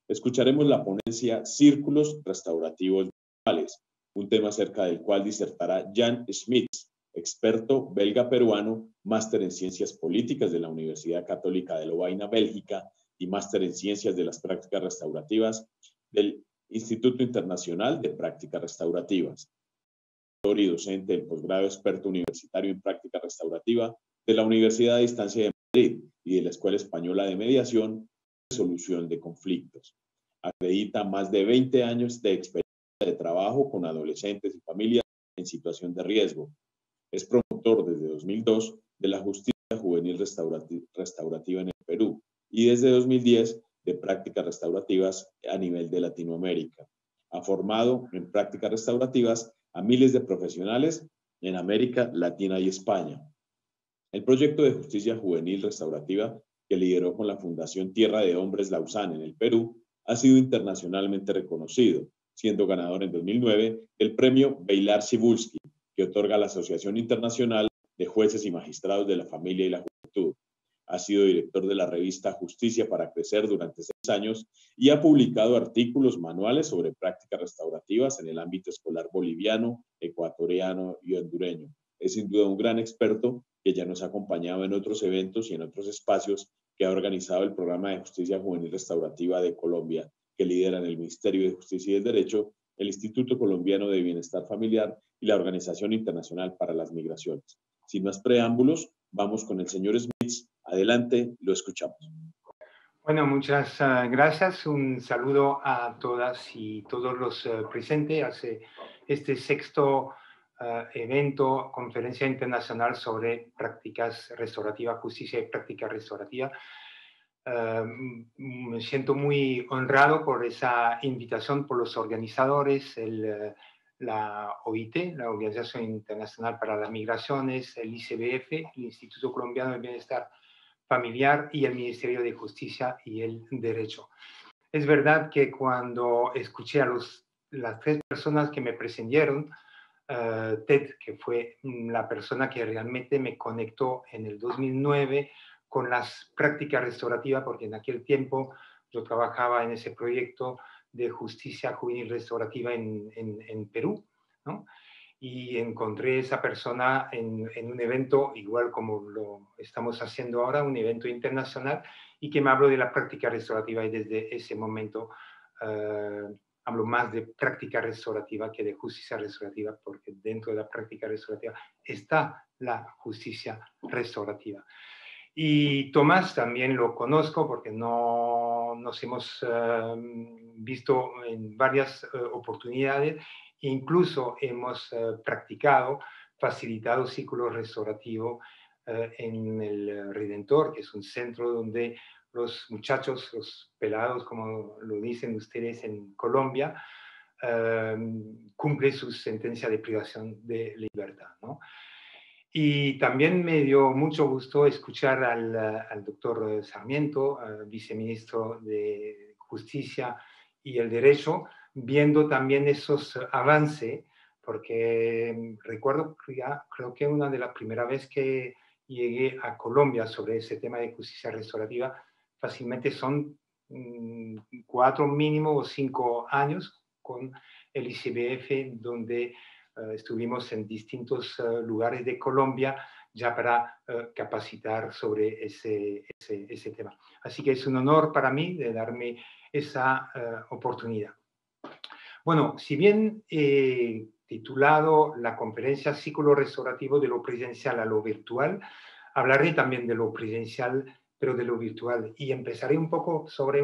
Escucharemos la ponencia Círculos Restaurativos Virtuales, un tema acerca del cual disertará Jan Smits, experto belga-peruano, máster en Ciencias Políticas de la Universidad Católica de Lovaina, Bélgica, y máster en Ciencias de las Prácticas Restaurativas del Instituto Internacional de Prácticas Restaurativas. Y docente del posgrado experto universitario en práctica restaurativa de la Universidad de Distancia de Madrid y de la Escuela Española de Mediación y Resolución de Conflictos. Acredita más de 20 años de experiencia de trabajo con adolescentes y familias en situación de riesgo. Es promotor desde 2002 de la justicia juvenil restaurativa en el Perú y desde 2010 de prácticas restaurativas a nivel de Latinoamérica. Ha formado en prácticas restaurativas a miles de profesionales en América Latina y España. El proyecto de justicia juvenil restaurativa que lideró con la Fundación Tierra de Hombres Lausanne en el Perú ha sido internacionalmente reconocido, siendo ganador en 2009 del premio Beilar Cybulski, que otorga la Asociación Internacional de Jueces y Magistrados de la Familia y la Juventud. Ha sido director de la revista Justicia para Crecer durante 6 años y ha publicado artículos manuales sobre prácticas restaurativas en el ámbito escolar boliviano, ecuatoriano y hondureño. Es sin duda un gran experto que ya nos ha acompañado en otros eventos y en otros espacios que ha organizado el Programa de Justicia Juvenil Restaurativa de Colombia, que lideran el Ministerio de Justicia y el Derecho, el Instituto Colombiano de Bienestar Familiar y la Organización Internacional para las Migraciones. Sin más preámbulos, vamos con el señor Smits. Adelante, lo escuchamos. Bueno, muchas gracias. Un saludo a todas y todos los presentes a este sexto evento, conferencia internacional sobre prácticas restaurativas, justicia y práctica restaurativa. Me siento muy honrado por esa invitación por los organizadores, la OIT, la Organización Internacional para las Migraciones, el ICBF, el Instituto Colombiano de Bienestar Familiar y el Ministerio de Justicia y el Derecho. Es verdad que cuando escuché a las 3 personas que me precedieron, Ted, que fue la persona que realmente me conectó en el 2009 con las prácticas restaurativas, porque en aquel tiempo yo trabajaba en ese proyecto de justicia juvenil restaurativa en Perú, ¿no? Y encontré esa persona en un evento, igual como lo estamos haciendo ahora, un evento internacional, y que me habló de la práctica restaurativa, y desde ese momento hablo más de práctica restaurativa que de justicia restaurativa, porque dentro de la práctica restaurativa está la justicia restaurativa. Y Tomás también lo conozco porque nos hemos visto en varias oportunidades. Incluso hemos practicado, facilitado ciclos restaurativos en el Redentor, que es un centro donde los muchachos, los pelados, como lo dicen ustedes en Colombia, cumplen su sentencia de privación de libertad, ¿no? Y también me dio mucho gusto escuchar al doctor Sarmiento, viceministro de Justicia y el Derecho, viendo también esos avances, porque recuerdo, creo que una de las primeras veces que llegué a Colombia sobre ese tema de justicia restaurativa, fácilmente son 4 mínimo o 5 años con el ICBF, donde estuvimos en distintos lugares de Colombia ya para capacitar sobre ese tema. Así que es un honor para mí de darme esa oportunidad. Bueno, si bien titulado la conferencia Ciclo Restaurativo de lo presencial a lo virtual, hablaré también de lo presencial, pero de lo virtual. Y empezaré un poco sobre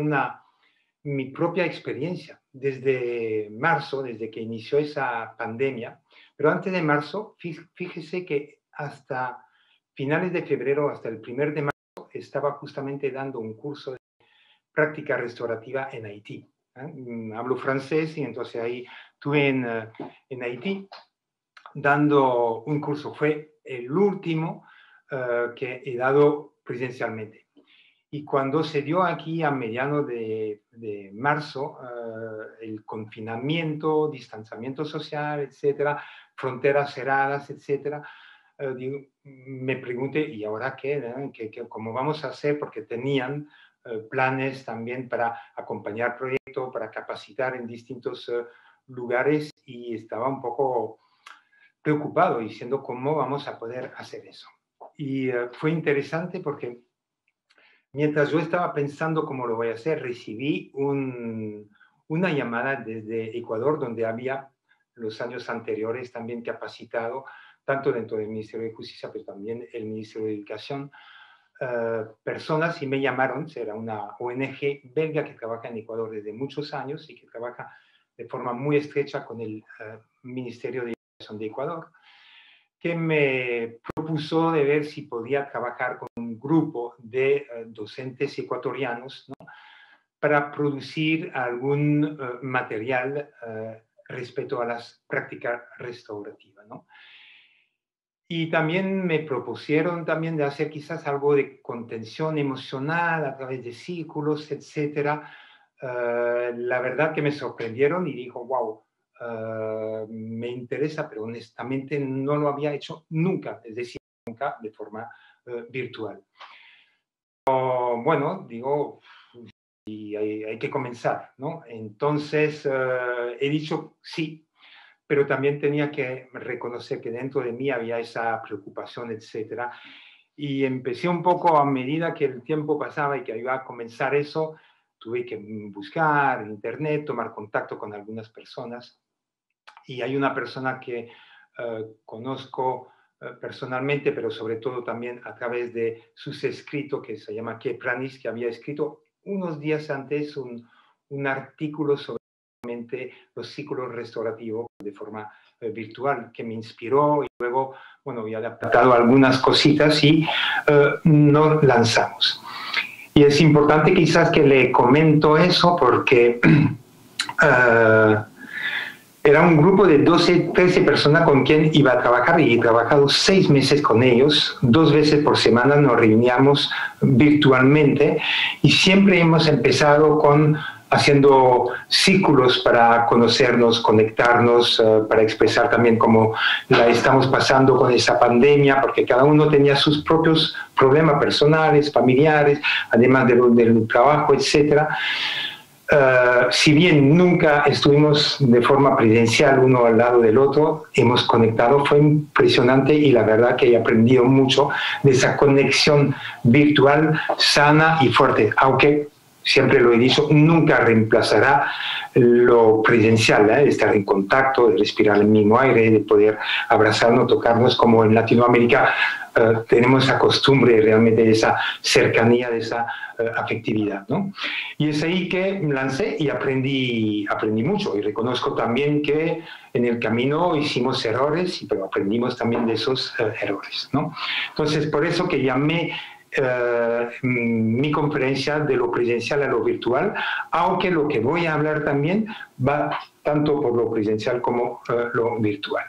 mi propia experiencia desde marzo, desde que inició esa pandemia. Pero antes de marzo, fíjese que hasta finales de febrero, hasta el 1 de marzo, estaba justamente dando un curso de práctica restaurativa en Haití. Hablo francés y entonces ahí estuve en Haití dando un curso. Fue el último que he dado presencialmente. Y cuando se dio aquí a mediados de marzo el confinamiento, distanciamiento social, etcétera, fronteras cerradas, etcétera, me pregunté, ¿y ahora qué? ¿Cómo vamos a hacer? Porque tenían planes también para acompañar proyectos, para capacitar en distintos lugares, y estaba un poco preocupado diciendo cómo vamos a poder hacer eso. Y fue interesante porque mientras yo estaba pensando cómo lo voy a hacer, recibí una llamada desde Ecuador, donde había los años anteriores también capacitado, tanto dentro del Ministerio de Justicia, pero también el Ministerio de Educación, personas, y me llamaron. Era una ONG belga que trabaja en Ecuador desde muchos años y que trabaja de forma muy estrecha con el Ministerio de Educación de Ecuador, que me propuso de ver si podía trabajar con un grupo de docentes ecuatorianos, ¿no?, para producir algún material respecto a las prácticas restaurativas, ¿no? Y también me propusieron también de hacer quizás algo de contención emocional a través de círculos, etcétera. La verdad que me sorprendieron y dijo, wow, me interesa, pero honestamente no lo había hecho nunca, es decir, nunca de forma virtual. Bueno, digo, y hay que comenzar, ¿no? Entonces he dicho sí, pero también tenía que reconocer que dentro de mí había esa preocupación, etcétera. Y empecé un poco, a medida que el tiempo pasaba y que iba a comenzar eso, tuve que buscar en internet, tomar contacto con algunas personas. Y hay una persona que conozco personalmente, pero sobre todo también a través de sus escritos, que se llama Kay Pranis, que había escrito unos días antes un artículo sobre los ciclos restaurativos de forma virtual, que me inspiró, y luego, bueno, había adaptado algunas cositas y nos lanzamos. Y es importante quizás que le comento eso porque era un grupo de 12, 13 personas con quien iba a trabajar, y he trabajado 6 meses con ellos. 2 veces por semana nos reuníamos virtualmente, y siempre hemos empezado haciendo círculos para conocernos, conectarnos, para expresar también cómo la estamos pasando con esa pandemia, porque cada uno tenía sus propios problemas personales, familiares, además del trabajo, etc. Si bien nunca estuvimos de forma presencial uno al lado del otro, hemos conectado, fue impresionante, y la verdad que he aprendido mucho de esa conexión virtual sana y fuerte, aunque siempre lo he dicho, nunca reemplazará lo presencial, de estar en contacto, de respirar el mismo aire, de poder abrazarnos, tocarnos, como en Latinoamérica tenemos esa costumbre realmente de esa cercanía, de esa afectividad, ¿no? Y es ahí que me lancé y aprendí mucho, y reconozco también que en el camino hicimos errores, pero aprendimos también de esos errores, ¿no? Entonces, por eso que llamé mi conferencia de lo presencial a lo virtual, aunque lo que voy a hablar también va tanto por lo presencial como lo virtual.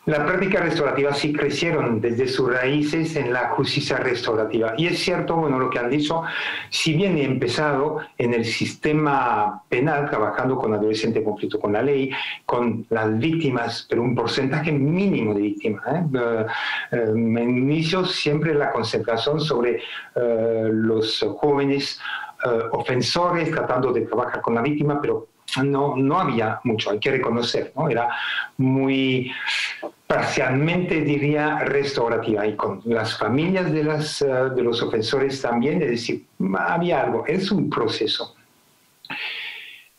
Las prácticas restaurativas sí crecieron desde sus raíces en la justicia restaurativa. Y es cierto, bueno, lo que han dicho, si bien he empezado en el sistema penal, trabajando con adolescentes en conflicto con la ley, con las víctimas, pero un porcentaje mínimo de víctimas. En inicio siempre la concentración sobre los jóvenes ofensores, tratando de trabajar con la víctima, pero no había mucho, hay que reconocer, ¿no? Era muy parcialmente, diría, restaurativa, y con las familias de los ofensores también, es decir, había algo, es un proceso.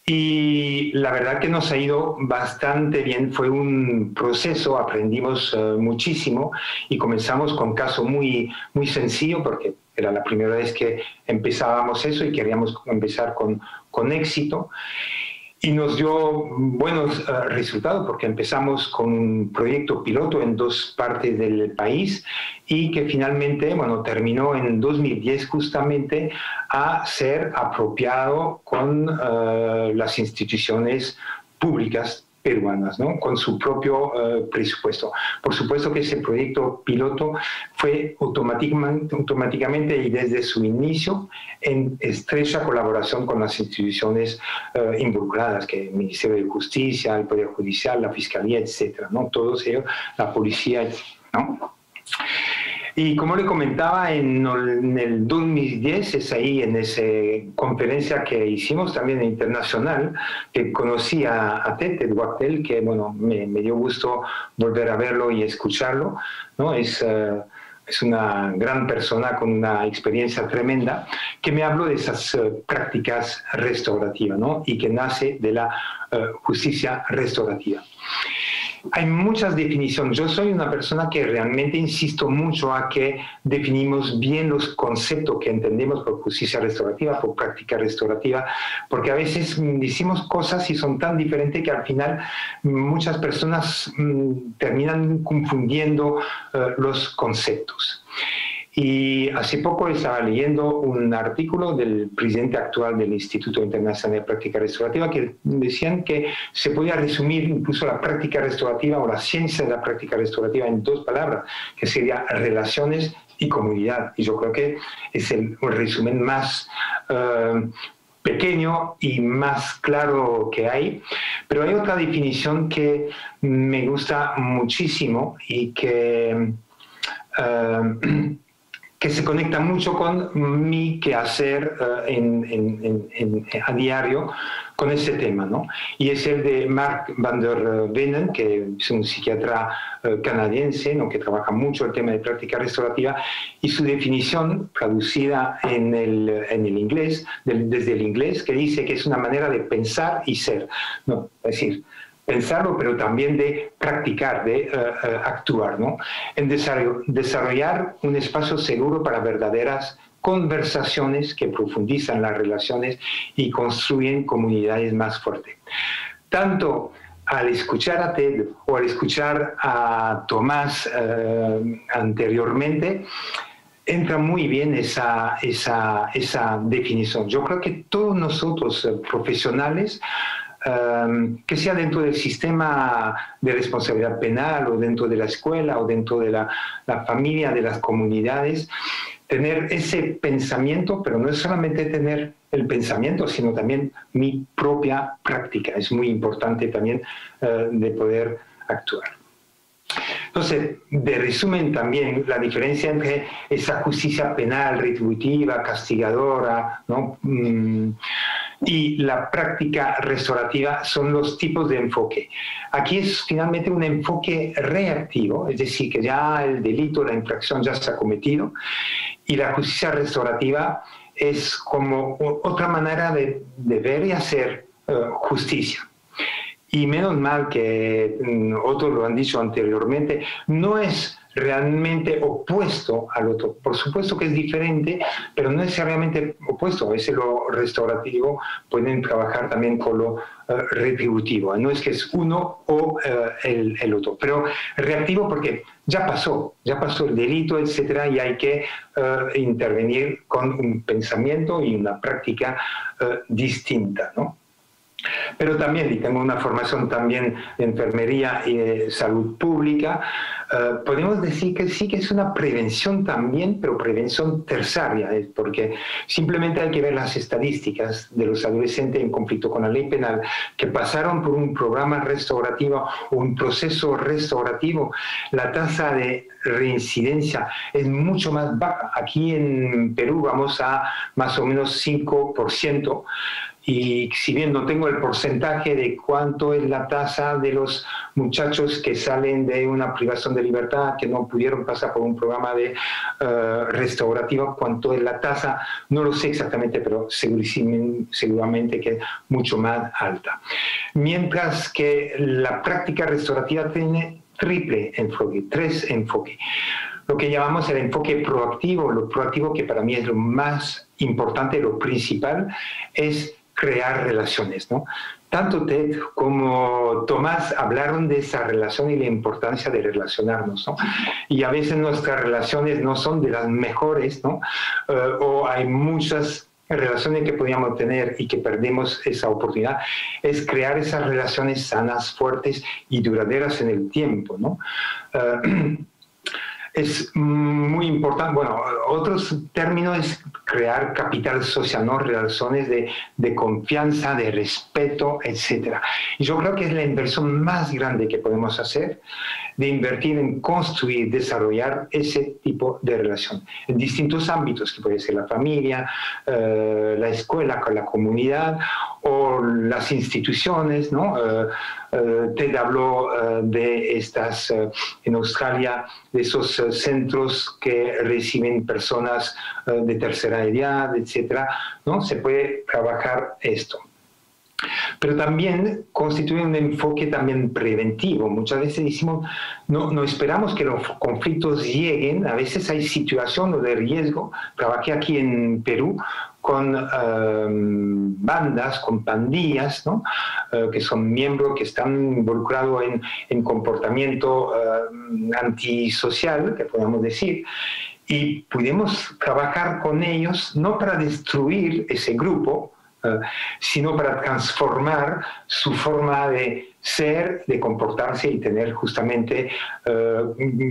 Y la verdad que nos ha ido bastante bien, fue un proceso, aprendimos muchísimo, y comenzamos con un caso muy, muy sencillo, porque era la primera vez que empezábamos eso y queríamos empezar con éxito. Y nos dio buenos resultados, porque empezamos con un proyecto piloto en 2 partes del país, y que finalmente, bueno, terminó en 2010 justamente a ser apropiado con las instituciones públicas peruanas, ¿no?, con su propio presupuesto. Por supuesto que ese proyecto piloto fue automáticamente y desde su inicio en estrecha colaboración con las instituciones involucradas, que el Ministerio de Justicia, el Poder Judicial, la Fiscalía, etcétera, ¿no? Todos ellos, la policía, ¿no? Y como le comentaba, en el 2010, es ahí en esa conferencia que hicimos también internacional, que conocí a Ted Wachtel, que bueno, me dio gusto volver a verlo y escucharlo, ¿no? Es una gran persona con una experiencia tremenda, que me habló de esas prácticas restaurativas, ¿no? Y que nace de la justicia restaurativa. Hay muchas definiciones. Yo soy una persona que realmente insisto mucho a que definimos bien los conceptos que entendemos por justicia restaurativa, por práctica restaurativa, porque a veces decimos cosas y son tan diferentes que al final muchas personas terminan confundiendo los conceptos. Y hace poco estaba leyendo un artículo del presidente actual del Instituto Internacional de Práctica Restaurativa que decían que se podía resumir incluso la práctica restaurativa o la ciencia de la práctica restaurativa en 2 palabras, que sería relaciones y comunidad. Y yo creo que es el resumen más pequeño y más claro que hay. Pero hay otra definición que me gusta muchísimo y que se conecta mucho con mi quehacer a diario con ese tema, ¿no? Y es el de Mark van der Venen, que es un psiquiatra canadiense, ¿no? Que trabaja mucho el tema de práctica restaurativa, y su definición traducida en el inglés, desde el inglés, que dice que es una manera de pensar y ser, ¿no? Es decir, pensarlo, pero también de practicar, de actuar, ¿no? En desarrollar un espacio seguro para verdaderas conversaciones que profundizan las relaciones y construyen comunidades más fuertes. Tanto al escuchar a Ted o al escuchar a Tomás anteriormente, entra muy bien esa definición. Yo creo que todos nosotros profesionales, que sea dentro del sistema de responsabilidad penal o dentro de la escuela o dentro de la familia, de las comunidades, tener ese pensamiento, pero no es solamente tener el pensamiento, sino también mi propia práctica. Es muy importante también de poder actuar. Entonces, de resumen también, la diferencia entre esa justicia penal, retributiva, castigadora, ¿no? Y la práctica restaurativa son los tipos de enfoque. Aquí es finalmente un enfoque reactivo, es decir, que ya el delito, la infracción ya se ha cometido, y la justicia restaurativa es como otra manera de ver y hacer justicia. Y menos mal que otros lo han dicho anteriormente, no es realmente opuesto al otro. Por supuesto que es diferente, pero no es realmente opuesto. A veces lo restaurativo pueden trabajar también con lo retributivo. No es que es uno o el otro, pero reactivo porque ya pasó el delito, etcétera, y hay que intervenir con un pensamiento y una práctica distinta, ¿no? Pero también, y tengo una formación también de enfermería y de salud pública, podemos decir que sí que es una prevención también, pero prevención terciaria, porque simplemente hay que ver las estadísticas de los adolescentes en conflicto con la ley penal que pasaron por un programa restaurativo o un proceso restaurativo. La tasa de reincidencia es mucho más baja. Aquí en Perú vamos a más o menos 5%. Y si bien no tengo el porcentaje de cuánto es la tasa de los muchachos que salen de una privación de libertad, que no pudieron pasar por un programa de restaurativo, cuánto es la tasa, no lo sé exactamente, pero seguramente que es mucho más alta. Mientras que la práctica restaurativa tiene triple enfoque, 3 enfoques. Lo que llamamos el enfoque proactivo, lo proactivo que para mí es lo más importante, lo principal, es crear relaciones, ¿no? Tanto Ted como Tomás hablaron de esa relación y la importancia de relacionarnos, ¿no? Y a veces nuestras relaciones no son de las mejores, ¿no? O hay muchas relaciones que podíamos tener y que perdemos esa oportunidad. Es crear esas relaciones sanas, fuertes y duraderas en el tiempo, ¿no? es muy importante. Bueno, otros términos es crear capital social, ¿no? Relaciones de confianza, de respeto, etc. Y yo creo que es la inversión más grande que podemos hacer, de invertir en construir, desarrollar ese tipo de relación en distintos ámbitos, que puede ser la familia, la escuela con la comunidad o las instituciones, ¿no? Ted habló de estas, en Australia, de esos centros que reciben personas de tercera edad, etcétera, ¿no? Se puede trabajar esto. Pero también constituye un enfoque también preventivo. Muchas veces decimos, no esperamos que los conflictos lleguen, a veces hay situaciones de riesgo. Trabajé aquí en Perú con bandas, con pandillas, ¿no? Que son miembros que están involucrados en comportamiento antisocial, que podemos decir, y pudimos trabajar con ellos no para destruir ese grupo, sino para transformar su forma de ser, de comportarse y tener justamente,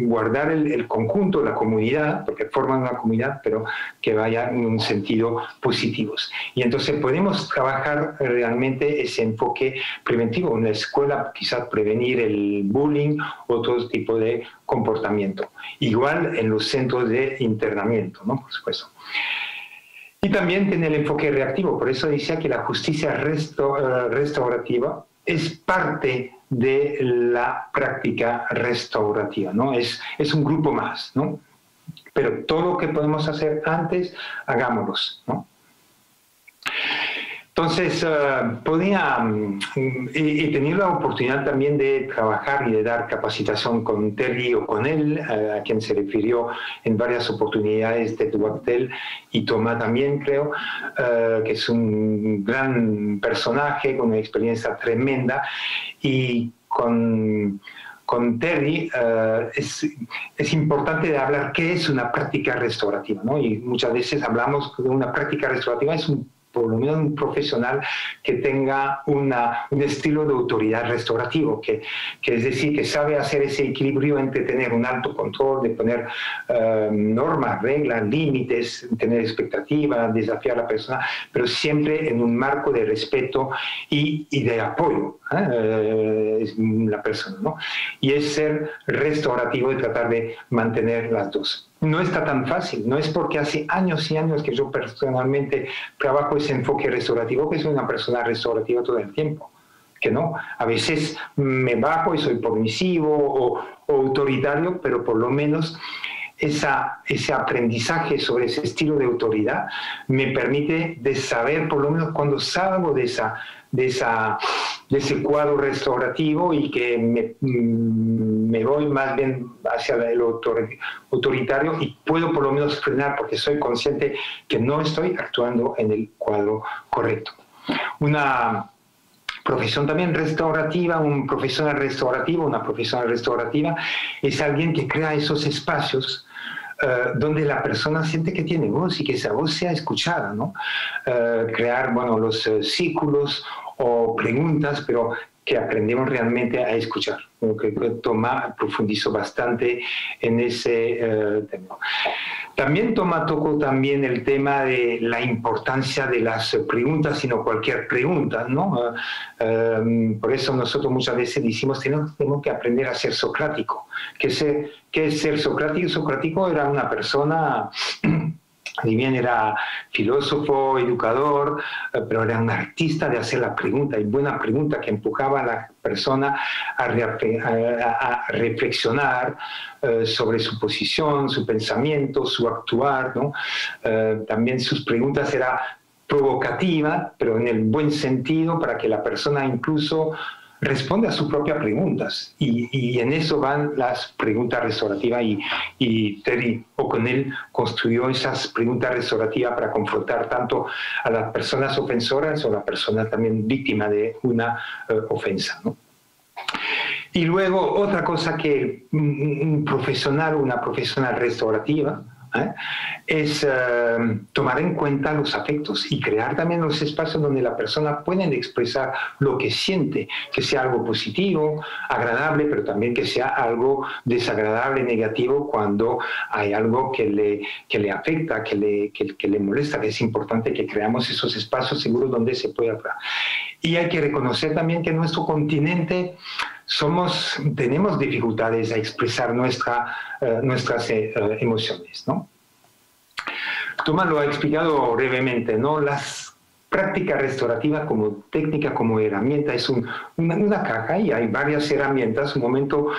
guardar el conjunto, la comunidad, porque forman una comunidad, pero que vaya en un sentido positivo. Y entonces podemos trabajar realmente ese enfoque preventivo. En la escuela quizás prevenir el bullying, otro tipo de comportamiento. Igual en los centros de internamiento, ¿no? Por supuesto. Y también tiene el enfoque reactivo, por eso decía que la justicia restaurativa es parte de la práctica restaurativa, ¿no? Es un grupo más, ¿no? Pero todo lo que podemos hacer antes, hagámoslos, ¿no? Entonces, he tenido la oportunidad también de trabajar y de dar capacitación con Terry o con él, a quien se refirió en varias oportunidades de Duactel, y Tomás también, creo, que es un gran personaje con una experiencia tremenda, y con Terry es importante de hablar qué es una práctica restaurativa, ¿no? Y muchas veces hablamos de una práctica restaurativa, es por lo menos un profesional que tenga un estilo de autoridad restaurativo, que es decir, que sabe hacer ese equilibrio entre tener un alto control, de poner normas, reglas, límites, tener expectativas, desafiar a la persona, pero siempre en un marco de respeto y de apoyo la persona, ¿no? Y es ser restaurativo y tratar de mantener las dos. No está tan fácil, no es porque hace años y años que yo personalmente trabajo ese enfoque restaurativo que soy una persona restaurativa todo el tiempo, que no, a veces me bajo y soy permisivo o autoritario, pero por lo menos ese aprendizaje sobre ese estilo de autoridad me permite de saber, por lo menos cuando salgo de ese cuadro restaurativo y que me voy más bien hacia el autoritario y puedo por lo menos frenar porque soy consciente que no estoy actuando en el cuadro correcto. Una profesión también restaurativa, un profesional restaurativo, una profesional restaurativa es alguien que crea esos espacios donde la persona siente que tiene voz y que esa voz sea escuchada, ¿no? Crear, bueno, los círculos o preguntas, pero que aprendemos realmente a escuchar. Creo que Tomás profundizó bastante en ese tema. También Tomás tocó también el tema de la importancia de las preguntas, sino cualquier pregunta, ¿no? Por eso nosotros muchas veces decimos tenemos que aprender a ser socrático. ¿Qué es ser socrático? Socrático era una persona... Si bien era filósofo, educador, pero era un artista de hacer la pregunta, y buena pregunta que empujaba a la persona a reflexionar sobre su posición, su pensamiento, su actuar, ¿no? También sus preguntas eran provocativas, pero en el buen sentido, para que la persona incluso responde a sus propias preguntas, y en eso van las preguntas restaurativas, y Terry O'Connell construyó esas preguntas restaurativas para confrontar tanto a las personas ofensoras o a las personas también víctimas de una ofensa, ¿no? Y luego otra cosa que un profesional, una profesional restaurativa, es tomar en cuenta los afectos y crear también los espacios donde la persona puede expresar lo que siente, que sea algo positivo, agradable, pero también que sea algo desagradable, negativo, cuando hay algo que le afecta, que le molesta, que es importante que creamos esos espacios seguros donde se puede hablar. Y hay que reconocer también que en nuestro continente tenemos dificultades a expresar nuestras emociones, ¿no? Tomás lo ha explicado brevemente, ¿no? Las prácticas restaurativas como técnica, como herramienta, es una caja y hay varias herramientas. Un momento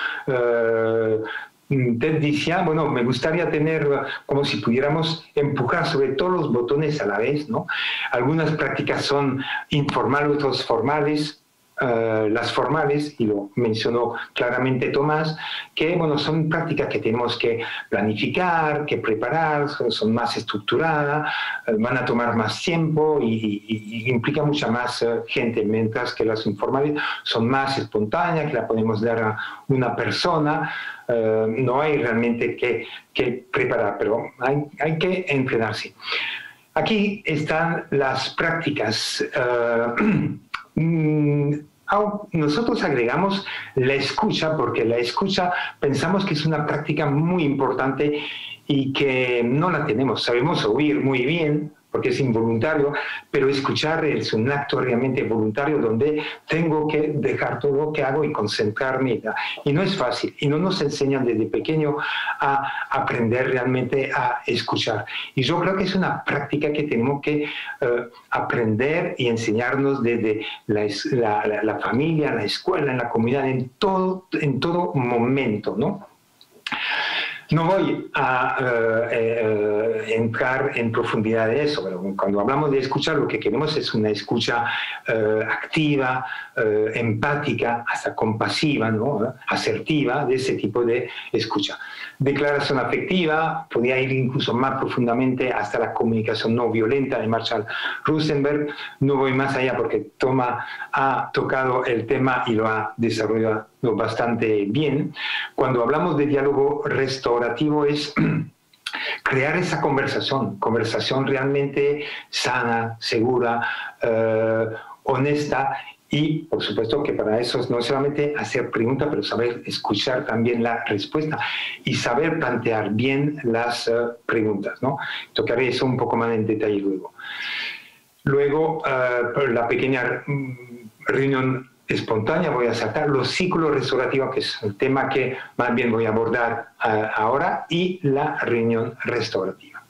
Ted decía, bueno, me gustaría tener como si pudiéramos empujar sobre todos los botones a la vez, ¿no? Algunas prácticas son informales, otras formales. Las formales, y lo mencionó claramente Tomás, que bueno, son prácticas que tenemos que planificar, que preparar, son más estructuradas, van a tomar más tiempo y implica mucha más gente, mientras que las informales son más espontáneas, que la podemos dar a una persona. No hay realmente que preparar, pero hay que entrenarse. Aquí están las prácticas. Nosotros agregamos la escucha, porque la escucha pensamos que es una práctica muy importante y que no la tenemos. Sabemos oír muy bien, porque es involuntario, pero escuchar es un acto realmente voluntario donde tengo que dejar todo lo que hago y concentrarme. Y no es fácil, y no nos enseñan desde pequeño a aprender realmente a escuchar. Y yo creo que es una práctica que tenemos que aprender y enseñarnos desde la familia, la escuela, en la comunidad, en todo momento, ¿no? No voy a entrar en profundidad de eso, pero cuando hablamos de escuchar, lo que queremos es una escucha activa, empática, hasta compasiva, ¿no? Asertiva, de ese tipo de escucha. Declaración afectiva, podría ir incluso más profundamente hasta la comunicación no violenta de Marshall Rosenberg. No voy más allá porque Tomás ha tocado el tema y lo ha desarrollado bastante bien. Cuando hablamos de diálogo restaurativo es crear esa conversación realmente sana, segura, honesta. Y, por supuesto, que para eso no solamente hacer preguntas, pero saber escuchar también la respuesta y saber plantear bien las preguntas, ¿no? Tocaré eso un poco más en detalle luego. Luego, la pequeña reunión espontánea, voy a sacar los ciclos restaurativos, que es el tema que más bien voy a abordar ahora, y la reunión restaurativa.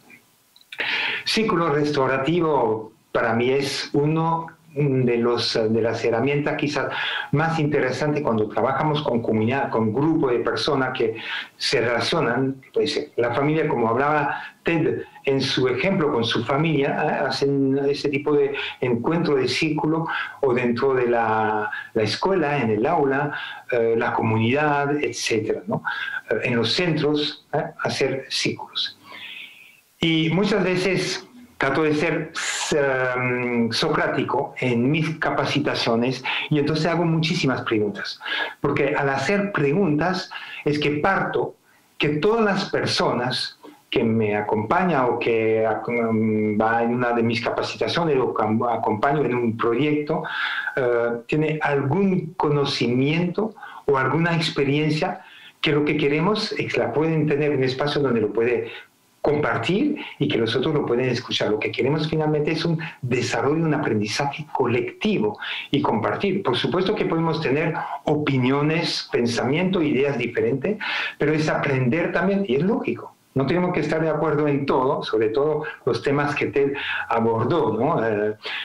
Ciclo restaurativo para mí es uno de las herramientas quizás más interesantes cuando trabajamos con comunidad, con grupo de personas que se relacionan. Pues, la familia, como hablaba Ted en su ejemplo con su familia, hacen ese tipo de encuentro de círculo, o dentro de la escuela, en el aula, la comunidad, etcétera, ¿no? En los centros, hacer círculos. Y muchas veces trato de ser socrático en mis capacitaciones y entonces hago muchísimas preguntas. Porque al hacer preguntas es que parto que todas las personas que me acompañan o que va en una de mis capacitaciones o acompaño en un proyecto, tiene algún conocimiento o alguna experiencia que lo que queremos es que la pueden tener en un espacio donde lo puede compartir y que los otros lo pueden escuchar. Lo que queremos finalmente es un desarrollo, un aprendizaje colectivo y compartir. Por supuesto que podemos tener opiniones, pensamientos, ideas diferentes, pero es aprender también, y es lógico. No tenemos que estar de acuerdo en todo, sobre todo los temas que Ted abordó, ¿no?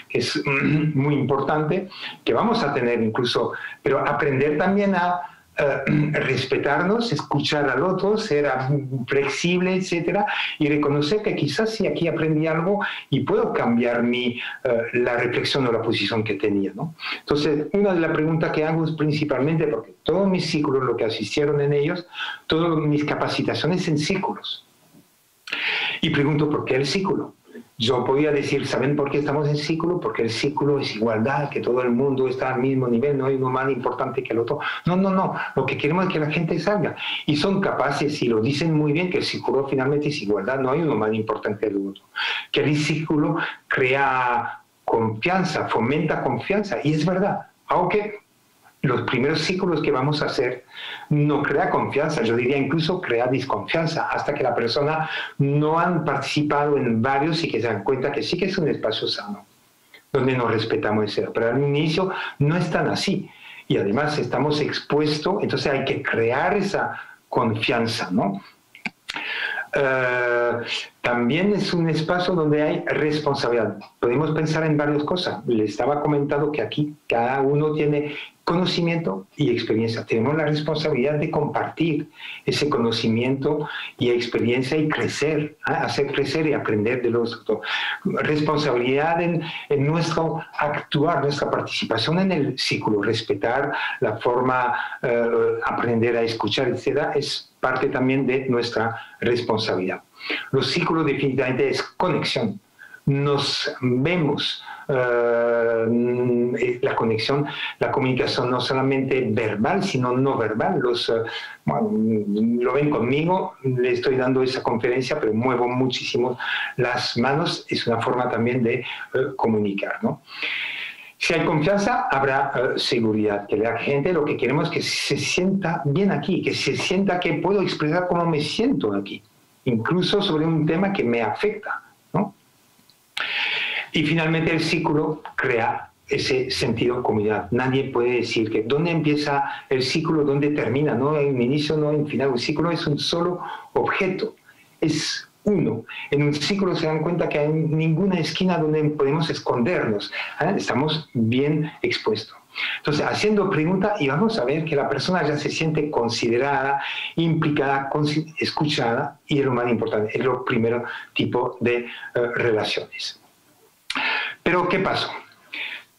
Que es muy importante, que vamos a tener incluso, pero aprender también a respetarnos, escuchar al otro, ser flexible, etcétera, y reconocer que quizás sí aquí aprendí algo y puedo cambiar la reflexión o la posición que tenía, ¿no? Entonces, una de las preguntas que hago es principalmente, porque todos mis círculos, lo que asistieron en ellos, todas mis capacitaciones en círculos. Y pregunto, ¿por qué el círculo? Yo podía decir, ¿saben por qué estamos en círculo? Porque el círculo es igualdad, que todo el mundo está al mismo nivel, no hay uno más importante que el otro. No, no, no. Lo que queremos es que la gente salga. Y son capaces, y lo dicen muy bien, que el círculo finalmente es igualdad, no hay uno más importante que el otro. Que el círculo crea confianza, fomenta confianza. Y es verdad, aunque los primeros círculos que vamos a hacer no crea confianza, yo diría incluso crea desconfianza, hasta que la persona no han participado en varios y que se dan cuenta que sí que es un espacio sano, donde nos respetamos, etc. Pero al inicio no es tan así. Y además estamos expuestos, entonces hay que crear esa confianza, ¿no? También es un espacio donde hay responsabilidad. Podemos pensar en varias cosas. Le estaba comentando que aquí cada uno tiene conocimiento y experiencia. Tenemos la responsabilidad de compartir ese conocimiento y experiencia y crecer, hacer crecer y aprender de los otros. Responsabilidad en nuestro actuar, nuestra participación en el círculo, respetar la forma, aprender a escuchar, etc. Es parte también de nuestra responsabilidad. Los círculos definitivamente es conexión. Nos vemos, la conexión, la comunicación no solamente verbal, sino no verbal. Lo ven conmigo, le estoy dando esa conferencia, pero muevo muchísimo las manos, es una forma también de comunicar, ¿no? Si hay confianza, habrá seguridad, que la gente lo que queremos es que se sienta bien aquí, que se sienta que puedo expresar cómo me siento aquí, incluso sobre un tema que me afecta, ¿no? Y finalmente el círculo crea ese sentido de comunidad. Nadie puede decir que dónde empieza el círculo, dónde termina. No hay un inicio, no hay un final. Un círculo es un solo objeto, es uno. En un círculo se dan cuenta que hay ninguna esquina donde podemos escondernos. Estamos bien expuestos. Entonces, haciendo preguntas, y vamos a ver que la persona ya se siente considerada, implicada, escuchada, y es lo más importante, es el primer tipo de relaciones. Pero, ¿qué pasó?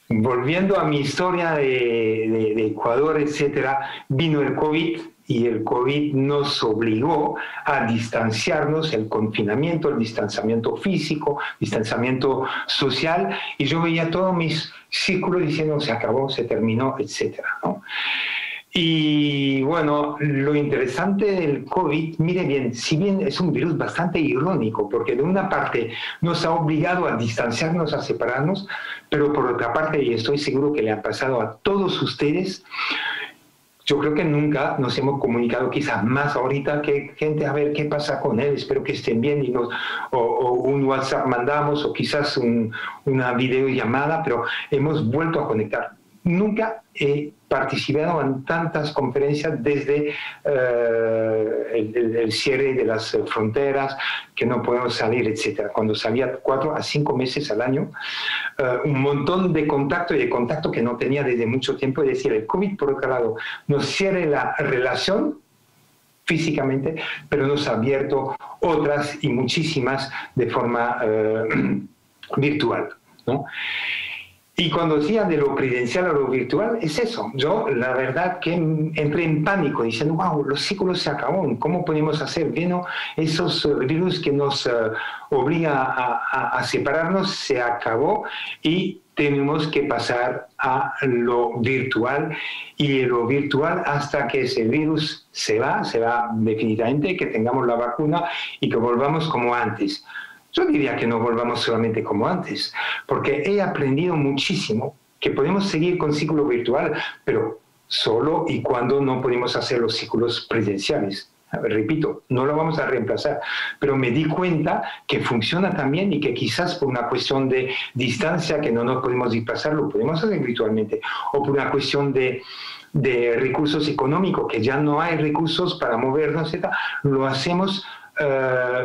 Volviendo a mi historia de Ecuador, etcétera, vino el COVID y el COVID nos obligó a distanciarnos, el confinamiento, el distanciamiento físico, distanciamiento social, y yo veía todos mis círculos diciendo se acabó, se terminó, etcétera, ¿no? Y bueno, lo interesante del COVID, mire bien, si bien es un virus bastante irónico, porque de una parte nos ha obligado a distanciarnos, a separarnos, pero por otra parte, y estoy seguro que le ha pasado a todos ustedes, yo creo que nunca nos hemos comunicado, quizás más ahorita que gente, a ver qué pasa con él, espero que estén bien, y o un WhatsApp mandamos, o quizás una videollamada, pero hemos vuelto a conectar. Nunca he participado en tantas conferencias desde el cierre de las fronteras, que no podemos salir, etc. Cuando salía 4 a 5 meses al año, un montón de contacto y de contacto que no tenía desde mucho tiempo. Es decir, el COVID, por otro lado, nos cierra la relación físicamente, pero nos ha abierto otras y muchísimas de forma virtual, ¿no? Y cuando decía de lo presencial a lo virtual, es eso. Yo, la verdad, que entré en pánico diciendo, wow, los círculos se acabaron, ¿cómo podemos hacer? Vino esos virus que nos obliga a separarnos, se acabó y tenemos que pasar a lo virtual. Y lo virtual hasta que ese virus se va definitivamente, que tengamos la vacuna y que volvamos como antes. Yo diría que no volvamos solamente como antes, porque he aprendido muchísimo que podemos seguir con ciclo virtual, pero solo y cuando no podemos hacer los ciclos presenciales. Repito, no lo vamos a reemplazar, pero me di cuenta que funciona también y que quizás por una cuestión de distancia que no nos podemos desplazar, lo podemos hacer virtualmente, o por una cuestión de recursos económicos, que ya no hay recursos para movernos, etc., lo hacemos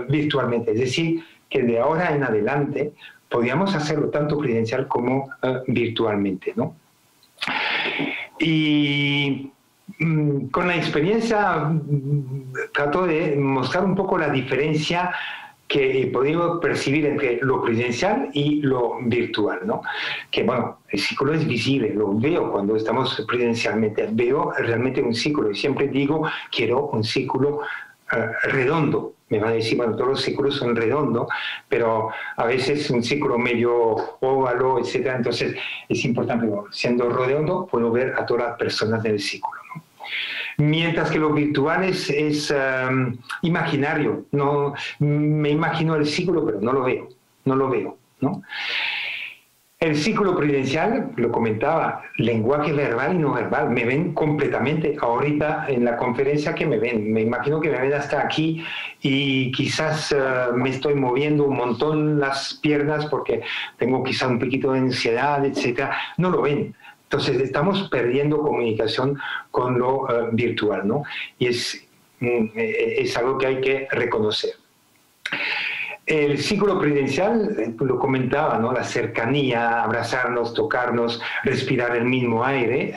virtualmente. Es decir, que de ahora en adelante podíamos hacerlo tanto presencial como virtualmente, ¿no? Y con la experiencia trato de mostrar un poco la diferencia que he podido percibir entre lo presencial y lo virtual, ¿no? Que bueno, el círculo es visible, lo veo cuando estamos presencialmente, veo realmente un círculo y siempre digo, quiero un círculo redondo. Me van a decir, bueno, todos los círculos son redondos, pero a veces un círculo medio óvalo, etc. Entonces es importante, siendo redondo, puedo ver a todas las personas del círculo, ¿no? Mientras que lo virtual es imaginario. No, me imagino el círculo, pero no lo veo, ¿no? El círculo prudencial, lo comentaba, lenguaje verbal y no verbal, me ven completamente. Ahorita en la conferencia que me ven, me imagino que me ven hasta aquí y quizás me estoy moviendo un montón las piernas porque tengo quizás un poquito de ansiedad, etc. No lo ven. Entonces estamos perdiendo comunicación con lo virtual, ¿no? Y es algo que hay que reconocer. El círculo prudencial, lo comentaba, ¿no? La cercanía, abrazarnos, tocarnos, respirar el mismo aire.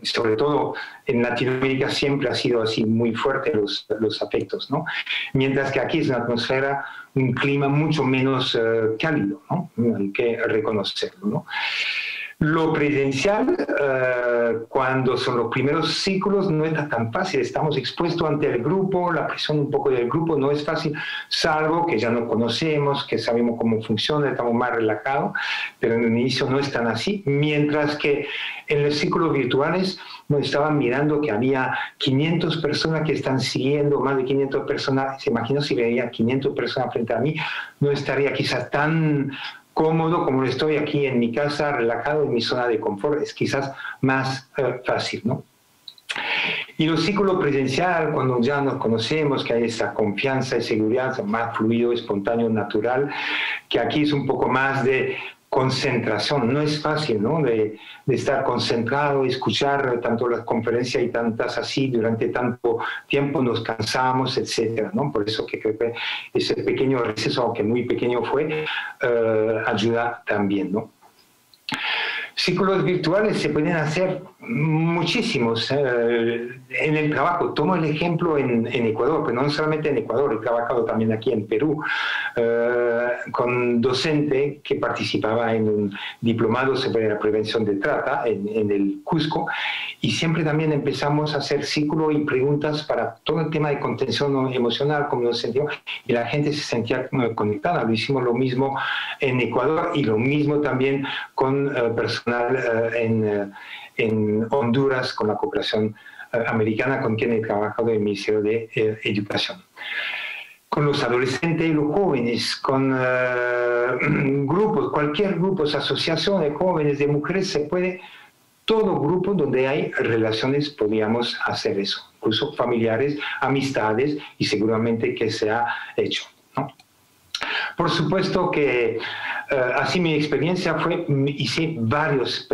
Sobre todo en Latinoamérica siempre ha sido así muy fuerte los afectos, ¿no? Mientras que aquí es una atmósfera, un clima mucho menos cálido, ¿no? Hay que reconocerlo, ¿no? Lo presencial, cuando son los primeros círculos, no está tan fácil. Estamos expuestos ante el grupo, la presión un poco del grupo no es fácil, salvo que ya no conocemos, que sabemos cómo funciona, estamos más relajados, pero en el inicio no es tan así. Mientras que en los círculos virtuales nos estaban mirando que había 500 personas que están siguiendo, más de 500 personas. Se imagino si veía 500 personas frente a mí, no estaría quizás tan cómodo como lo estoy aquí en mi casa, relajado en mi zona de confort, es quizás más fácil, ¿no? Y los círculos presencial, cuando ya nos conocemos, que hay esa confianza y seguridad, más fluido, espontáneo, natural, que aquí es un poco más de concentración. No es fácil, ¿no? De estar concentrado, escuchar tanto las conferencias y tantas así durante tanto tiempo, nos cansamos, etcétera, ¿no? Por eso que creo que ese pequeño receso, aunque muy pequeño fue, ayuda también, ¿no? Círculos virtuales se pueden hacer muchísimos en el trabajo. Tomo el ejemplo en Ecuador, pero no solamente en Ecuador, he trabajado también aquí en Perú con docente que participaba en un diplomado sobre la prevención de trata en el Cusco, y siempre también empezamos a hacer círculos y preguntas para todo el tema de contención emocional, cómo nos sentimos, y la gente se sentía conectada. Lo hicimos lo mismo en Ecuador y lo mismo también con personal en Honduras, con la cooperación americana con quien he trabajado en el Ministerio de Educación. Con los adolescentes y los jóvenes, con grupos, cualquier grupo, asociaciones de jóvenes, de mujeres, se puede, todo grupo donde hay relaciones podríamos hacer eso, incluso familiares, amistades, y seguramente que se ha hecho, ¿no? Por supuesto que así mi experiencia fue, hice varios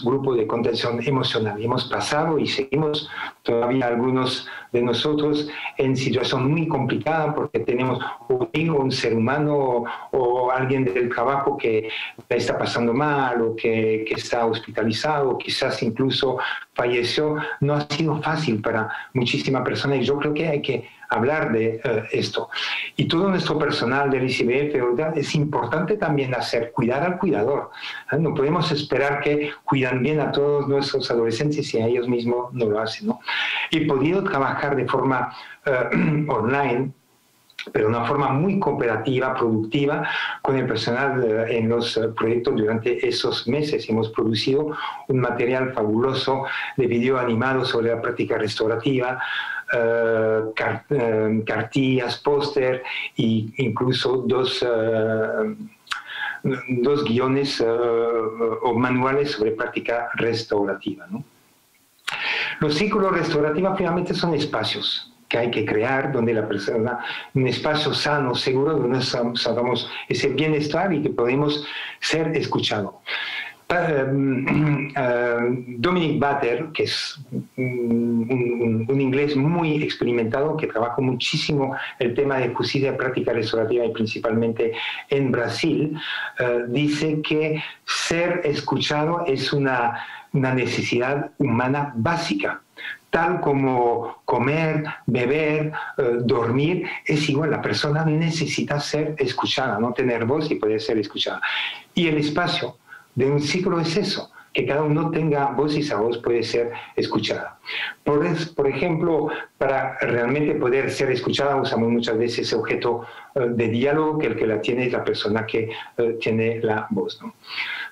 grupos de contención emocional. Hemos pasado y seguimos todavía algunos de nosotros en situación muy complicada porque tenemos un ser humano o alguien del trabajo que está pasando mal o que está hospitalizado, quizás incluso falleció. No ha sido fácil para muchísimas personas y yo creo que hay que hablar de esto. Y todo nuestro personal del ICBF es importante también cuidar al cuidador. No podemos esperar que cuidan bien a todos nuestros adolescentes si a ellos mismos no lo hacen, ¿no? He podido trabajar de forma online, pero de una forma muy cooperativa, productiva, con el personal en los proyectos durante esos meses. Hemos producido un material fabuloso de video animado sobre la práctica restaurativa, cartillas, póster e incluso dos guiones o manuales sobre práctica restaurativa, ¿no? Los círculos restaurativos finalmente son espacios que hay que crear, donde la persona, un espacio sano, seguro, donde nos hagamos ese bienestar y que podemos ser escuchados. Dominic Butter, que es un inglés muy experimentado, que trabaja muchísimo el tema de justicia, práctica restaurativa y principalmente en Brasil, dice que ser escuchado es una necesidad humana básica. Tal como comer, beber, dormir, es igual. La persona necesita ser escuchada, no tener voz y poder ser escuchada. Y el espacio de un ciclo es eso, que cada uno tenga voz y esa voz puede ser escuchada. Por ejemplo, para realmente poder ser escuchada usamos muchas veces ese objeto de diálogo, que el que la tiene es la persona que tiene la voz, ¿no?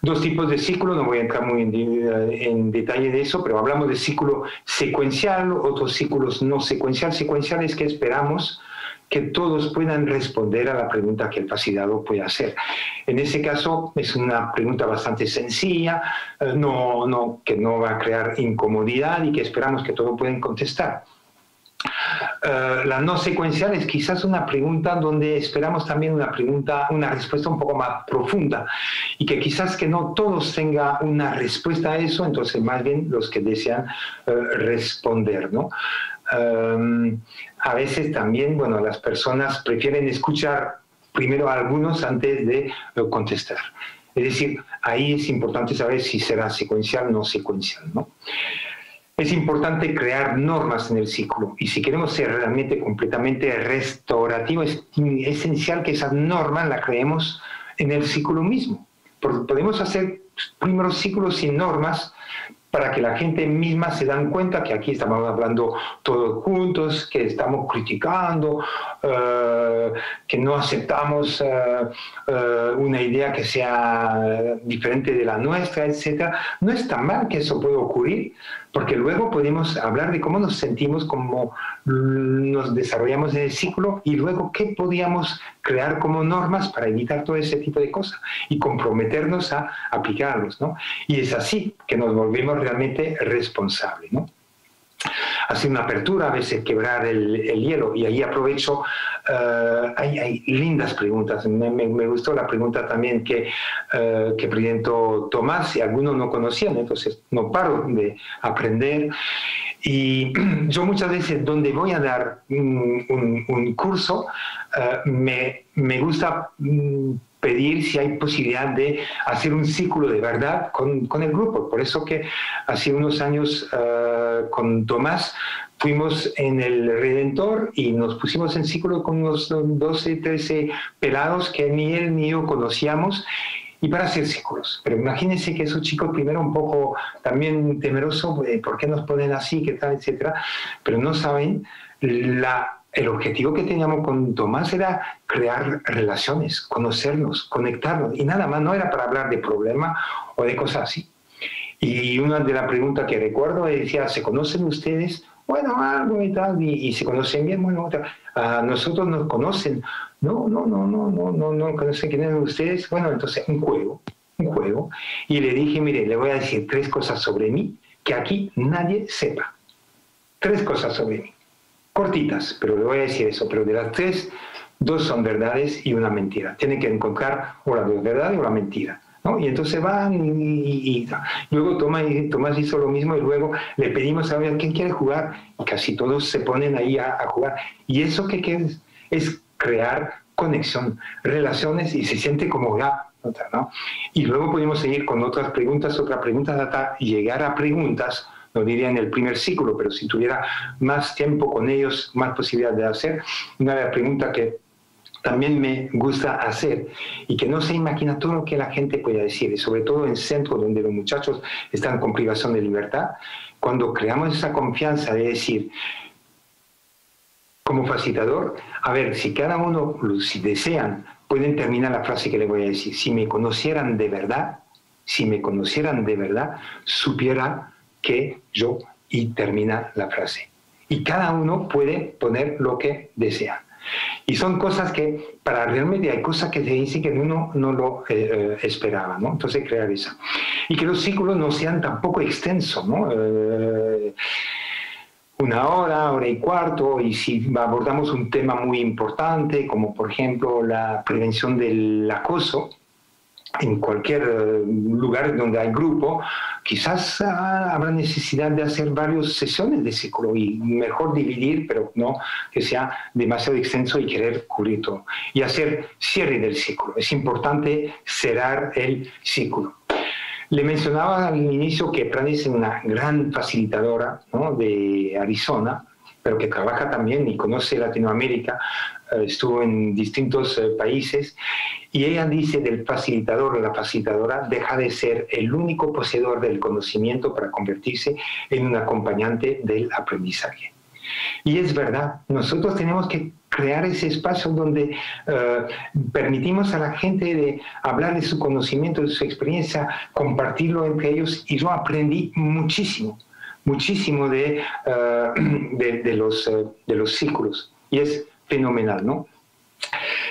Dos tipos de ciclo, no voy a entrar muy en detalle de eso, pero hablamos de ciclo secuencial, otros ciclos no secuencial. Secuencial es que esperamos que todos puedan responder a la pregunta que el facilitador puede hacer. En ese caso es una pregunta bastante sencilla, que no va a crear incomodidad y que esperamos que todos puedan contestar. La no secuencial es quizás una pregunta donde esperamos también una respuesta un poco más profunda y que quizás que no todos tengan una respuesta a eso, entonces más bien los que desean responder, ¿no? A veces también, bueno, las personas prefieren escuchar primero a algunos antes de contestar. Es decir, ahí es importante saber si será secuencial o no secuencial, ¿no? Es importante crear normas en el ciclo y si queremos ser realmente completamente restaurativos, es esencial que esas normas las creemos en el ciclo mismo. Podemos hacer primeros ciclos sin normas para que la gente misma se dan cuenta que aquí estamos hablando todos juntos, que estamos criticando, que no aceptamos una idea que sea diferente de la nuestra, etc. No es tan mal que eso pueda ocurrir, porque luego podemos hablar de cómo nos sentimos, cómo nos desarrollamos en el ciclo y luego qué podíamos crear como normas para evitar todo ese tipo de cosas y comprometernos a aplicarlos, ¿no? Y es así que nos volvemos realmente responsables, ¿no? Hacer una apertura, a veces quebrar el hielo, y ahí aprovecho, hay lindas preguntas. Me gustó la pregunta también que presentó Tomás, y algunos no conocían, entonces no paro de aprender. Y yo muchas veces donde voy a dar un curso, me gusta pedir si hay posibilidad de hacer un círculo de verdad con el grupo. Por eso que hace unos años con Tomás fuimos en el Redentor y nos pusimos en círculo con unos 12, 13 pelados que ni él ni yo conocíamos, y para hacer círculos. Pero imagínense que esos chicos primero un poco también temerosos, ¿por qué nos ponen así, qué tal, etcétera? Pero no saben, el objetivo que teníamos con Tomás era crear relaciones, conocernos, conectarnos, y nada más, no era para hablar de problemas o de cosas así. Y una de las preguntas que recuerdo decía, ¿se conocen ustedes? Bueno, algo y tal, y se conocen bien, bueno, a nosotros nos conocen. No conocen quiénes son ustedes. Bueno, entonces un juego. Y le dije, mire, le voy a decir 3 cosas sobre mí que aquí nadie sepa. 3 cosas sobre mí. Cortitas, pero le voy a decir eso. Pero de las 3, 2 son verdades y una mentira. Tienen que encontrar o las 2 verdades o la mentira, ¿no? Y entonces van y luego Tomás hizo lo mismo, y luego le pedimos a ver quién quiere jugar, y casi todos se ponen ahí a jugar. Y eso que es crear conexión, relaciones, y se siente como ya, ¿no? Y luego podemos seguir con otras preguntas hasta llegar a preguntas, no diría en el primer ciclo, pero si tuviera más tiempo con ellos, más posibilidad de hacer. Una de las preguntas que también me gusta hacer y que no se imagina todo lo que la gente puede decir, y sobre todo en centros donde los muchachos están con privación de libertad, cuando creamos esa confianza de decir, como facilitador, a ver, si cada uno, si desean, pueden terminar la frase que le voy a decir. Si me conocieran de verdad, supiera que yo, y termina la frase. Y cada uno puede poner lo que desea. Y son cosas que, para realmente, hay cosas que se dicen que uno no lo esperaba, ¿no? Entonces, crear eso. Y que los círculos no sean tampoco extensos, ¿no? 1 hora, 1 hora y cuarto, y si abordamos un tema muy importante, como por ejemplo la prevención del acoso, en cualquier lugar donde hay grupo, quizás habrá necesidad de hacer varias sesiones de ciclo, y mejor dividir, pero no que sea demasiado extenso y querer cubrir todo. Y hacer cierre del ciclo. Es importante cerrar el ciclo. Le mencionaba al inicio que Pranis es una gran facilitadora, ¿no?, de Arizona, pero que trabaja también y conoce Latinoamérica, estuvo en distintos países, y ella dice del facilitador o la facilitadora deja de ser el único poseedor del conocimiento para convertirse en un acompañante del aprendizaje. Y es verdad, nosotros tenemos que crear ese espacio donde permitimos a la gente de hablar de su conocimiento, de su experiencia, compartirlo entre ellos, y yo aprendí muchísimo de los círculos, y es fenomenal, ¿no?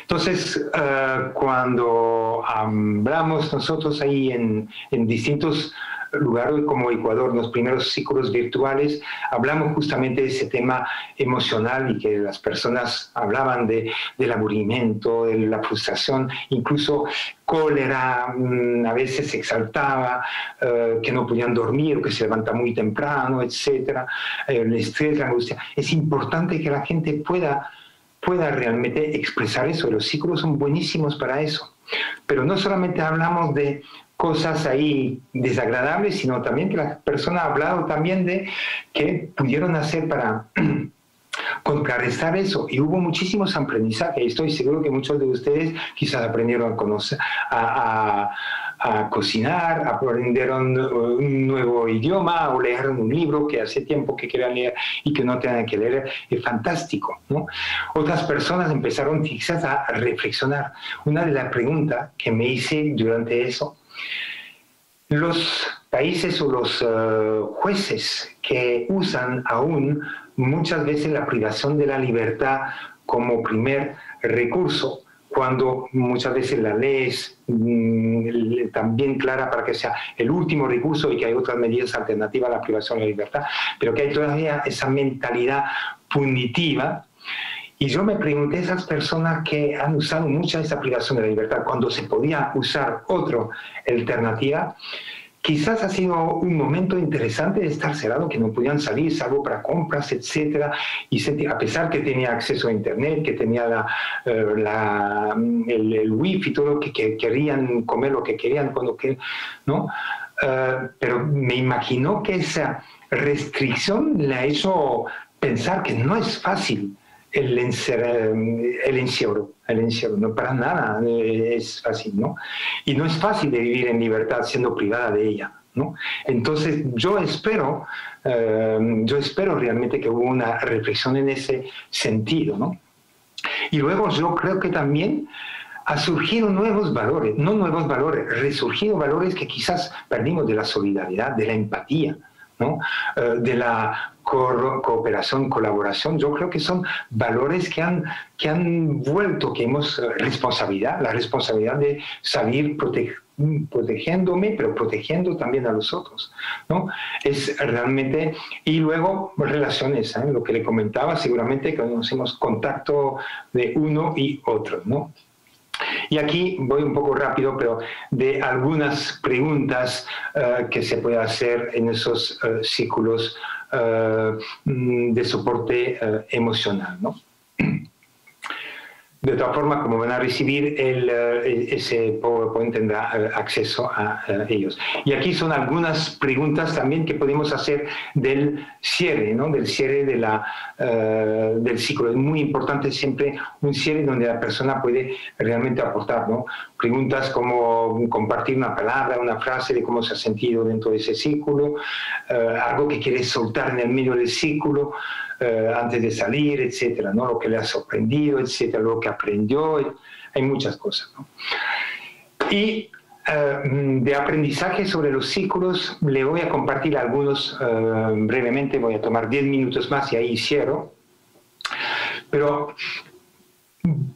Entonces, cuando hablamos nosotros ahí en distintos lugares como Ecuador, los primeros círculos virtuales, hablamos justamente de ese tema emocional, y que las personas hablaban del aburrimiento, de la frustración, incluso cólera, a veces se exaltaba, que no podían dormir, que se levanta muy temprano, etcétera, el estrés, la angustia. Es importante que la gente pueda realmente expresar eso. Los círculos son buenísimos para eso. Pero no solamente hablamos de cosas ahí desagradables, sino también que la persona ha hablado también de qué pudieron hacer para contrarrestar eso. Y hubo muchísimos aprendizajes. Estoy seguro que muchos de ustedes quizás aprendieron a conocer, a cocinar, aprendieron un nuevo idioma, o leyeron un libro que hace tiempo que querían leer y que no tenían que leer. Es fantástico, ¿no? Otras personas empezaron quizás a reflexionar. Una de las preguntas que me hice durante eso: los países o los jueces que usan aún muchas veces la privación de la libertad como primer recurso, cuando muchas veces la ley es también clara para que sea el último recurso y que hay otras medidas alternativas a la privación de la libertad, pero que hay todavía esa mentalidad punitiva. Y yo me pregunté, esas personas que han usado mucha esa privación de la libertad cuando se podía usar otra alternativa, quizás ha sido un momento interesante de estar cerrado, que no podían salir salvo para compras, etcétera, y a pesar que tenía acceso a internet, que tenía el wifi, todo lo que querían comer, lo que querían cuando querían, ¿no? Pero me imagino que esa restricción le ha hecho pensar que no es fácil el encierro, no para nada es fácil, ¿no? Y no es fácil de vivir en libertad siendo privada de ella, ¿no? Entonces yo espero realmente que hubo una reflexión en ese sentido, ¿no? Y luego yo creo que también ha surgido nuevos valores, no nuevos valores, resurgido valores que quizás perdimos, de la solidaridad, de la empatía, ¿no? De la cooperación, colaboración. Yo creo que son valores que han vuelto, que hemos la responsabilidad de salir protegiéndome, pero protegiendo también a los otros, ¿no? Es realmente, y luego relaciones, lo que le comentaba, seguramente que conocemos contacto de uno y otro, ¿no? Y aquí voy un poco rápido, pero de algunas preguntas que se puede hacer en esos círculos de soporte emocional, ¿no? De otra forma, como van a recibir ese PowerPoint, tendrá acceso a ellos. Y aquí son algunas preguntas también que podemos hacer del cierre, ¿no? Del cierre del ciclo. Es muy importante siempre un cierre donde la persona puede realmente aportar, ¿no? Preguntas como compartir una palabra, una frase de cómo se ha sentido dentro de ese círculo, algo que quiere soltar en el medio del círculo, antes de salir, etcétera, ¿no? Lo que le ha sorprendido, etcétera, lo que aprendió, hay muchas cosas, ¿no? Y de aprendizaje sobre los círculos le voy a compartir algunos brevemente, voy a tomar 10 minutos más y ahí cierro, pero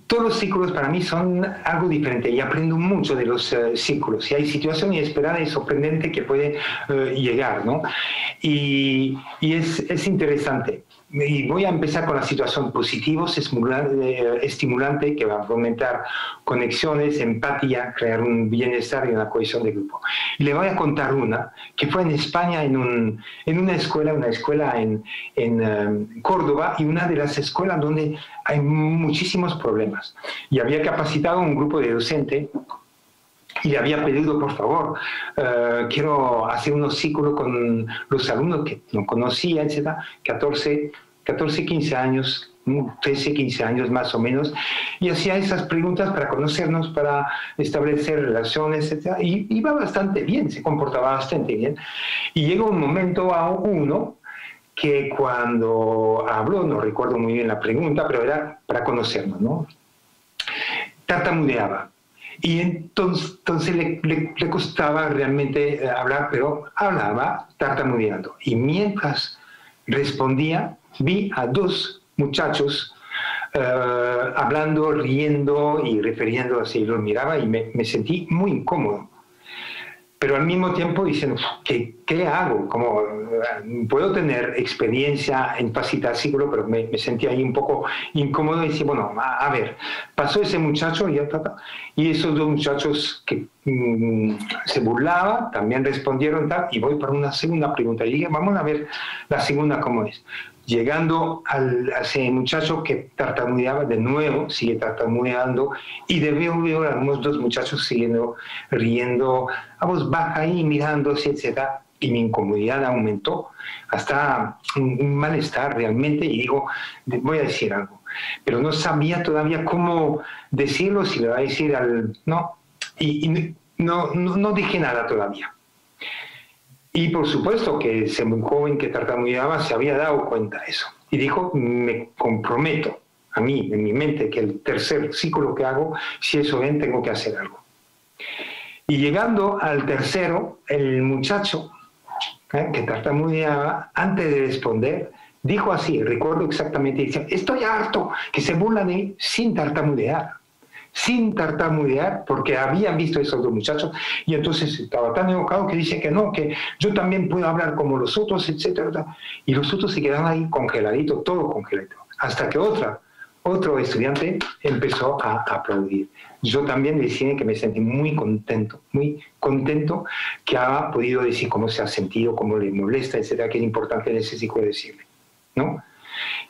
todos los círculos para mí son algo diferente y aprendo mucho de los círculos, y hay situaciones inesperadas y sorprendentes que pueden llegar, ¿no? Y es interesante. Y voy a empezar con la situación positiva, estimulante, que va a fomentar conexiones, empatía, crear un bienestar y una cohesión de grupo. Y le voy a contar una que fue en España, en una escuela en Córdoba, y una de las escuelas donde hay muchísimos problemas. Y había capacitado un grupo de docentes y le había pedido, por favor, quiero hacer unos círculos con los alumnos que no conocía, etc. 14 14, 15 años, 13, 15 años más o menos, y hacía esas preguntas para conocernos, para establecer relaciones, etc. Y iba bastante bien, se comportaba bastante bien. Y llegó un momento a uno que cuando habló, no recuerdo muy bien la pregunta, pero era para conocernos, ¿no? Tartamudeaba. Y entonces le costaba realmente hablar, pero hablaba tartamudeando. Y mientras respondía, vi a dos muchachos hablando, riendo y refiriéndose, y los miraba y me sentí muy incómodo. Pero al mismo tiempo diciendo, ¿qué hago? Como, puedo tener experiencia en facilitar círculo, pero me sentí ahí un poco incómodo y decía, bueno, a ver, pasó ese muchacho y esos dos muchachos que se burlaban, también respondieron tal, y voy para una segunda pregunta. Y dije, vamos a ver la segunda cómo es. Llegando a ese muchacho que tartamudeaba de nuevo, sigue tartamudeando, y veo a unos dos muchachos siguiendo riendo a voz baja y mirándose, etc. Y mi incomodidad aumentó hasta un malestar realmente, y digo, voy a decir algo. Pero no sabía todavía cómo decirlo, si le voy a decir al... No, y no dije nada todavía. Y por supuesto que ese joven que tartamudeaba se había dado cuenta de eso. Y dijo, me comprometo a mí, en mi mente, que el tercer ciclo que hago, si eso ven, tengo que hacer algo. Y llegando al tercero, el muchacho que tartamudeaba, antes de responder, dijo así, recuerdo exactamente, dice, estoy harto, que se burlan de mí sin tartamudear. Sin tartamudear, porque habían visto a esos dos muchachos, y entonces estaba tan enojado que dice que no, que yo también puedo hablar como los otros, etc. Y los otros se quedaron ahí congeladitos, todo congeladito, hasta que otro estudiante empezó a aplaudir. Yo también decía que me sentí muy contento que ha podido decir cómo se ha sentido, cómo le molesta, etc., que es importante en ese ciclo decirle, ¿no?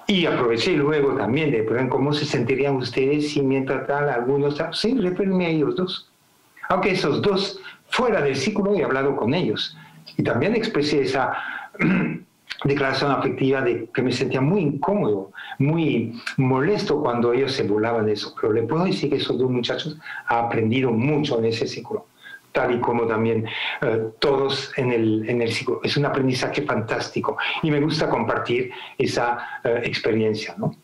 Y aproveché luego también de preguntar cómo se sentirían ustedes si mientras tal algunos... Sí, referirme a ellos dos. Aunque esos dos, fuera del círculo, he hablado con ellos. Y también expresé esa declaración afectiva de que me sentía muy incómodo, muy molesto cuando ellos se burlaban de eso. Pero le puedo decir que esos dos muchachos han aprendido mucho en ese círculo, tal y como también todos en el ciclo. Es un aprendizaje fantástico y me gusta compartir esa experiencia, ¿no?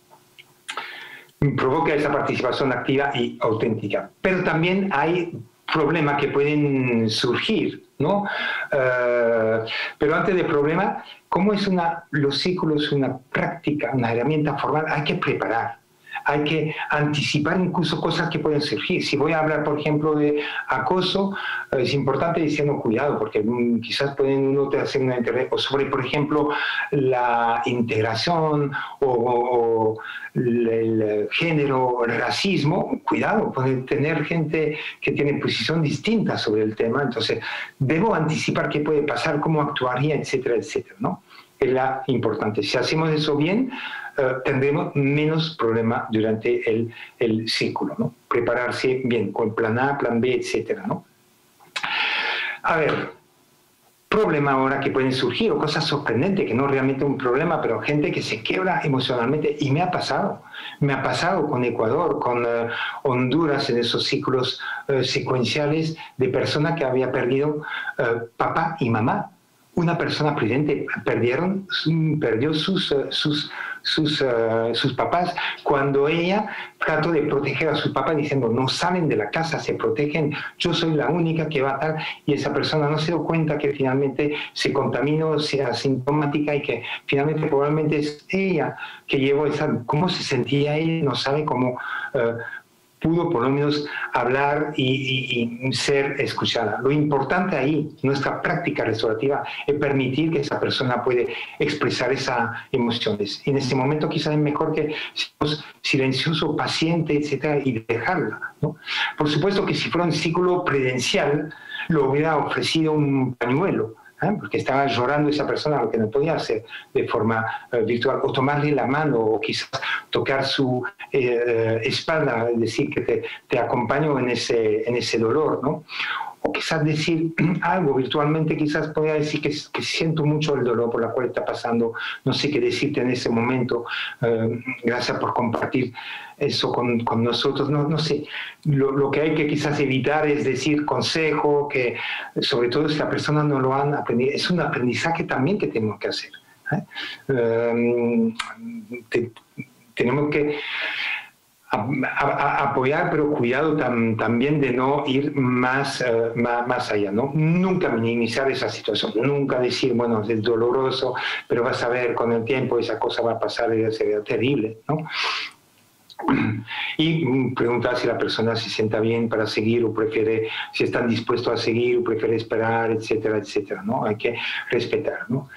Provoca esa participación activa y auténtica. Pero también hay problemas que pueden surgir, ¿no? Pero antes del problema, ¿cómo es los círculos una práctica, una herramienta formal? Hay que preparar. Hay que anticipar incluso cosas que pueden surgir. Si voy a hablar, por ejemplo, de acoso, es importante diciendo cuidado, porque quizás pueden uno hacer una intervención, o sobre, por ejemplo, la integración o el género, el racismo, cuidado, puede tener gente que tiene posición distinta sobre el tema, entonces debo anticipar qué puede pasar, cómo actuaría, etcétera, etcétera, ¿no? Es la importante. Si hacemos eso bien, tendremos menos problemas durante el ciclo, ¿no? Prepararse bien con plan A, plan B, etcétera, ¿no? A ver, problema ahora que pueden surgir, o cosas sorprendentes, que no es realmente un problema, pero gente que se quiebra emocionalmente, y me ha pasado con Ecuador, con Honduras, en esos ciclos secuenciales de personas que había perdido papá y mamá. Una persona prudente perdió sus papás cuando ella trató de proteger a sus papás diciendo no salen de la casa, se protegen, yo soy la única que va a estar, y esa persona no se dio cuenta que finalmente se contaminó, sea asintomática, y que finalmente probablemente es ella que llevó esa, cómo se sentía ella, no sabe cómo pudo por lo menos hablar y ser escuchada. Lo importante ahí, nuestra práctica restaurativa, es permitir que esa persona puede expresar esas emociones. Y en este momento quizás es mejor que seamos silencioso, paciente, etcétera, y dejarla, ¿no? Por supuesto que si fuera un ciclo prudencial, lo hubiera ofrecido un pañuelo, porque estaba llorando esa persona, lo que no podía hacer de forma virtual, o tomarle la mano, o quizás tocar su espalda, decir que te acompaño en ese dolor, ¿no? o quizás decir algo virtualmente, quizás podría decir que siento mucho el dolor por la cual está pasando, no sé qué decirte en ese momento, gracias por compartir eso con nosotros, no sé, lo que hay que quizás evitar es decir consejo, que sobre todo si la persona no lo han aprendido, es un aprendizaje también que tenemos que hacer. Tenemos que apoyar, pero cuidado también de no ir más allá, ¿no? Nunca minimizar esa situación, nunca decir, bueno, es doloroso, pero vas a ver con el tiempo esa cosa va a pasar y será terrible, ¿no? Y preguntar si la persona se sienta bien para seguir o prefiere, si están dispuestos a seguir o prefiere esperar, etcétera, etcétera, ¿no? Hay que respetar, ¿no?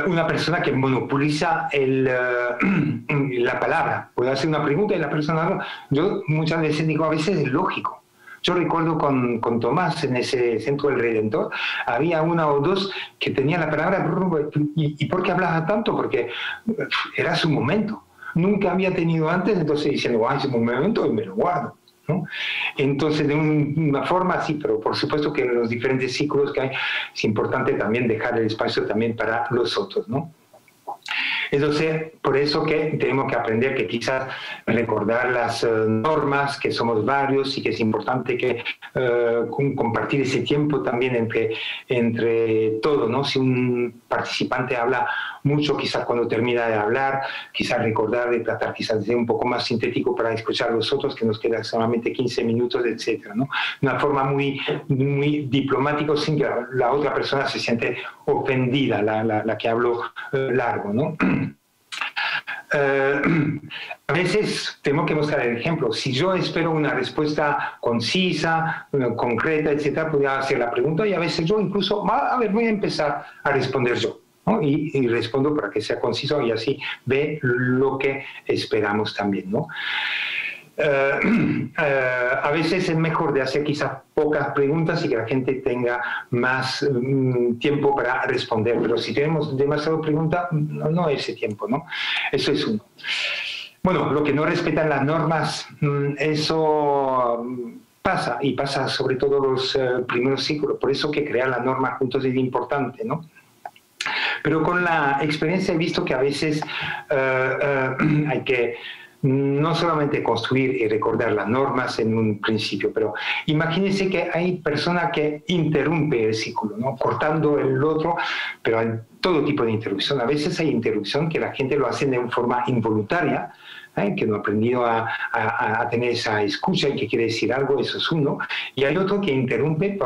Una persona que monopoliza la palabra. Puede hacer una pregunta y la persona no. Yo muchas veces digo, a veces es lógico. Yo recuerdo con Tomás en ese Centro del Redentor, había una o dos que tenían la palabra, ¿y por qué hablaba tanto? Porque era su momento. Nunca había tenido antes, entonces diciendo, es un momento y me lo guardo, ¿no? Entonces, de una forma así, pero por supuesto que en los diferentes ciclos que hay, es importante también dejar el espacio también para los otros, ¿no? Entonces, por eso que tenemos que aprender que quizás recordar las normas, que somos varios y que es importante que compartir ese tiempo también entre todos, ¿no? Si un participante habla mucho, quizás cuando termina de hablar, quizás recordar de tratar quizás de ser un poco más sintético para escuchar a los otros, que nos quedan solamente 15 minutos, etcétera, ¿no? Una forma muy diplomática sin que la otra persona se siente ofendida, la que habló largo, ¿no? A veces tenemos que mostrar el ejemplo. Si yo espero una respuesta concisa, concreta, etcétera, podría hacer la pregunta y a veces yo incluso, voy a empezar a responder yo, ¿no? Y respondo para que sea conciso y así ve lo que esperamos también, ¿no? A veces es mejor de hacer quizás pocas preguntas y que la gente tenga más tiempo para responder, pero si tenemos demasiadas preguntas, no ese tiempo, ¿no? Eso es uno. Bueno, lo que no respetan las normas, eso pasa, y pasa sobre todo los primeros ciclos, por eso que crear las normas juntos es importante, ¿no? Pero con la experiencia he visto que a veces hay que no solamente construir y recordar las normas en un principio, pero imagínense que hay personas que interrumpen el ciclo, ¿no? Cortando el otro, pero hay todo tipo de interrupción. A veces hay interrupción que la gente lo hace de una forma involuntaria, que no ha aprendido a tener esa escucha y que quiere decir algo, eso es uno. Y hay otro que interrumpe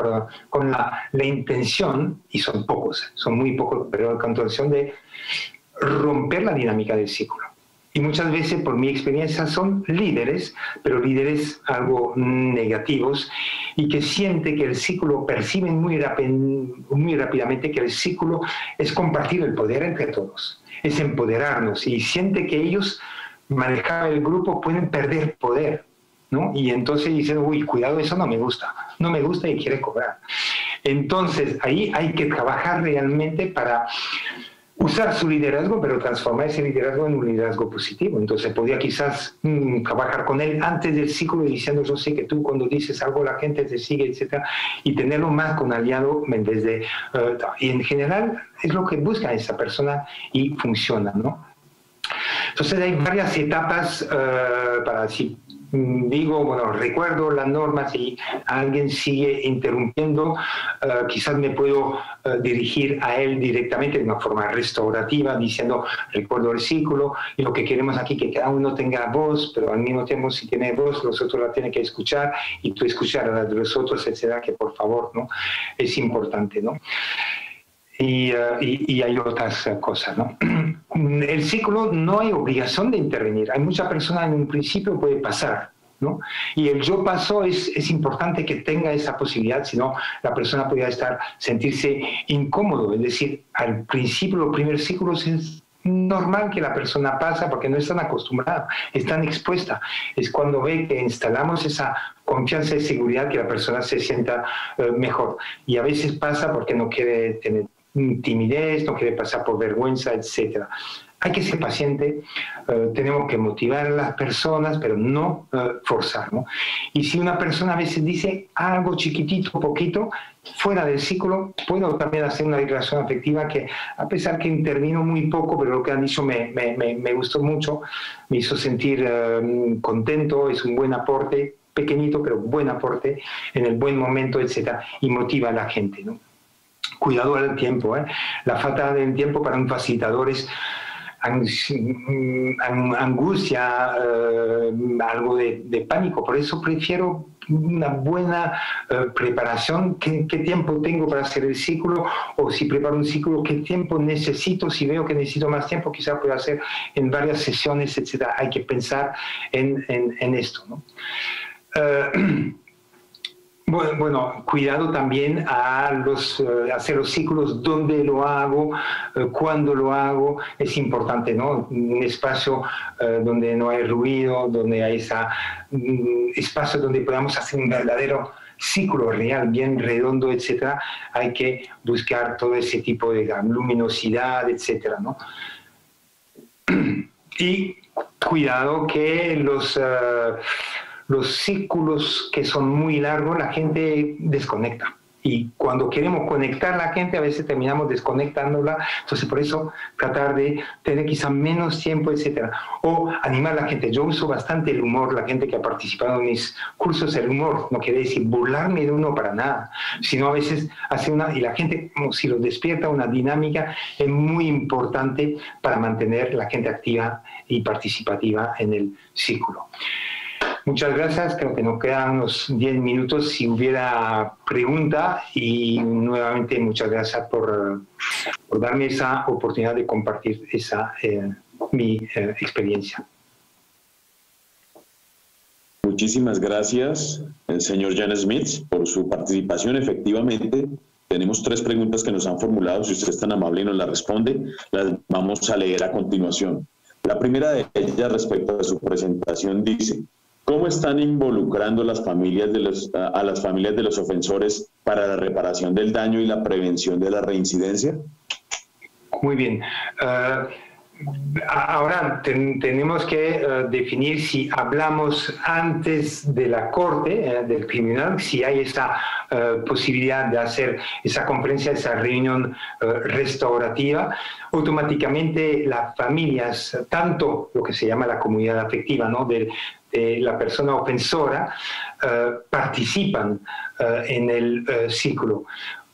con la intención, y son pocos, son muy pocos, pero con la intención de romper la dinámica del ciclo. Y muchas veces, por mi experiencia, son líderes, pero líderes algo negativos, y que sienten que el ciclo, perciben muy rápidamente que el ciclo es compartir el poder entre todos, es empoderarnos, y sienten que ellos, manejar el grupo, pueden perder poder, ¿no? Y entonces dicen, uy, cuidado, eso no me gusta y quiere cobrar. Entonces, ahí hay que trabajar realmente para usar su liderazgo, pero transformar ese liderazgo en un liderazgo positivo. Entonces podría quizás trabajar con él antes del ciclo diciendo, yo sé que tú cuando dices algo la gente te sigue, etcétera, y tenerlo más con aliado en vez de... y en general es lo que busca esa persona y funciona, ¿no? Entonces hay varias etapas para si digo, bueno, recuerdo las normas y alguien sigue interrumpiendo, quizás me puedo dirigir a él directamente de una forma restaurativa, diciendo, recuerdo el ciclo, y lo que queremos aquí que cada uno tenga voz, pero al mismo tiempo si tiene voz, los otros la tienen que escuchar, y tú escuchar a la de los otros, etcétera, que por favor, ¿no? Es importante, ¿no? Y hay otras cosas, ¿no? El ciclo no hay obligación de intervenir. Hay muchas personas en un principio puede pasar, ¿no? Y el yo paso es importante que tenga esa posibilidad, si no la persona podría sentirse incómodo. Es decir, al principio, los primeros ciclos es normal que la persona pasa porque no están acostumbradas, están expuestas. Es cuando ve que instalamos esa confianza y seguridad que la persona se sienta mejor. Y a veces pasa porque no quiere tener timidez, no quiere pasar por vergüenza, etc. hay que ser paciente, tenemos que motivar a las personas, pero no forzar, ¿no? Y si una persona a veces dice algo chiquitito, poquito, fuera del círculo, puedo también hacer una declaración afectiva que, a pesar que intervino muy poco, pero lo que han dicho me gustó mucho, me hizo sentir contento, es un buen aporte, pequeñito, pero buen aporte, en el buen momento, etcétera, y motiva a la gente, ¿no? Cuidado al tiempo, ¿eh? La falta del tiempo para un facilitador es angustia, algo de pánico. Por eso prefiero una buena preparación. ¿Qué tiempo tengo para hacer el ciclo? O si preparo un ciclo, ¿qué tiempo necesito? Si veo que necesito más tiempo, quizás pueda hacer en varias sesiones, etc. Hay que pensar en esto, ¿no? Bueno, cuidado también a hacer los ciclos, dónde lo hago, cuándo lo hago, es importante, ¿no? Un espacio donde no hay ruido, donde hay espacio donde podamos hacer un verdadero ciclo real, bien redondo, etcétera. Hay que buscar todo ese tipo de luminosidad, etcétera, ¿no? Y cuidado que los círculos que son muy largos, la gente desconecta. Y cuando queremos conectar a la gente, a veces terminamos desconectándola. Entonces, por eso, tratar de tener quizá menos tiempo, etc. O animar a la gente. Yo uso bastante el humor. La gente que ha participado en mis cursos, el humor no quiere decir burlarme de uno para nada, sino a veces hace y la gente, como si lo despierta, una dinámica es muy importante para mantener la gente activa y participativa en el círculo. Muchas gracias, creo que nos quedan unos 10 minutos si hubiera pregunta, y nuevamente muchas gracias por darme esa oportunidad de compartir mi experiencia. Muchísimas gracias, señor Jan Smits, por su participación. Efectivamente, tenemos 3 preguntas que nos han formulado. Si usted es tan amable y nos las responde, las vamos a leer a continuación. La primera de ellas, respecto a su presentación, dice: ¿cómo están involucrando a las familias de los ofensores para la reparación del daño y la prevención de la reincidencia? Muy bien. Ahora tenemos que definir si hablamos antes de la corte del criminal, si hay esa posibilidad de hacer esa conferencia, esa reunión restaurativa. Automáticamente las familias, tanto lo que se llama la comunidad afectiva, ¿no?, de la persona ofensora, participan en el círculo,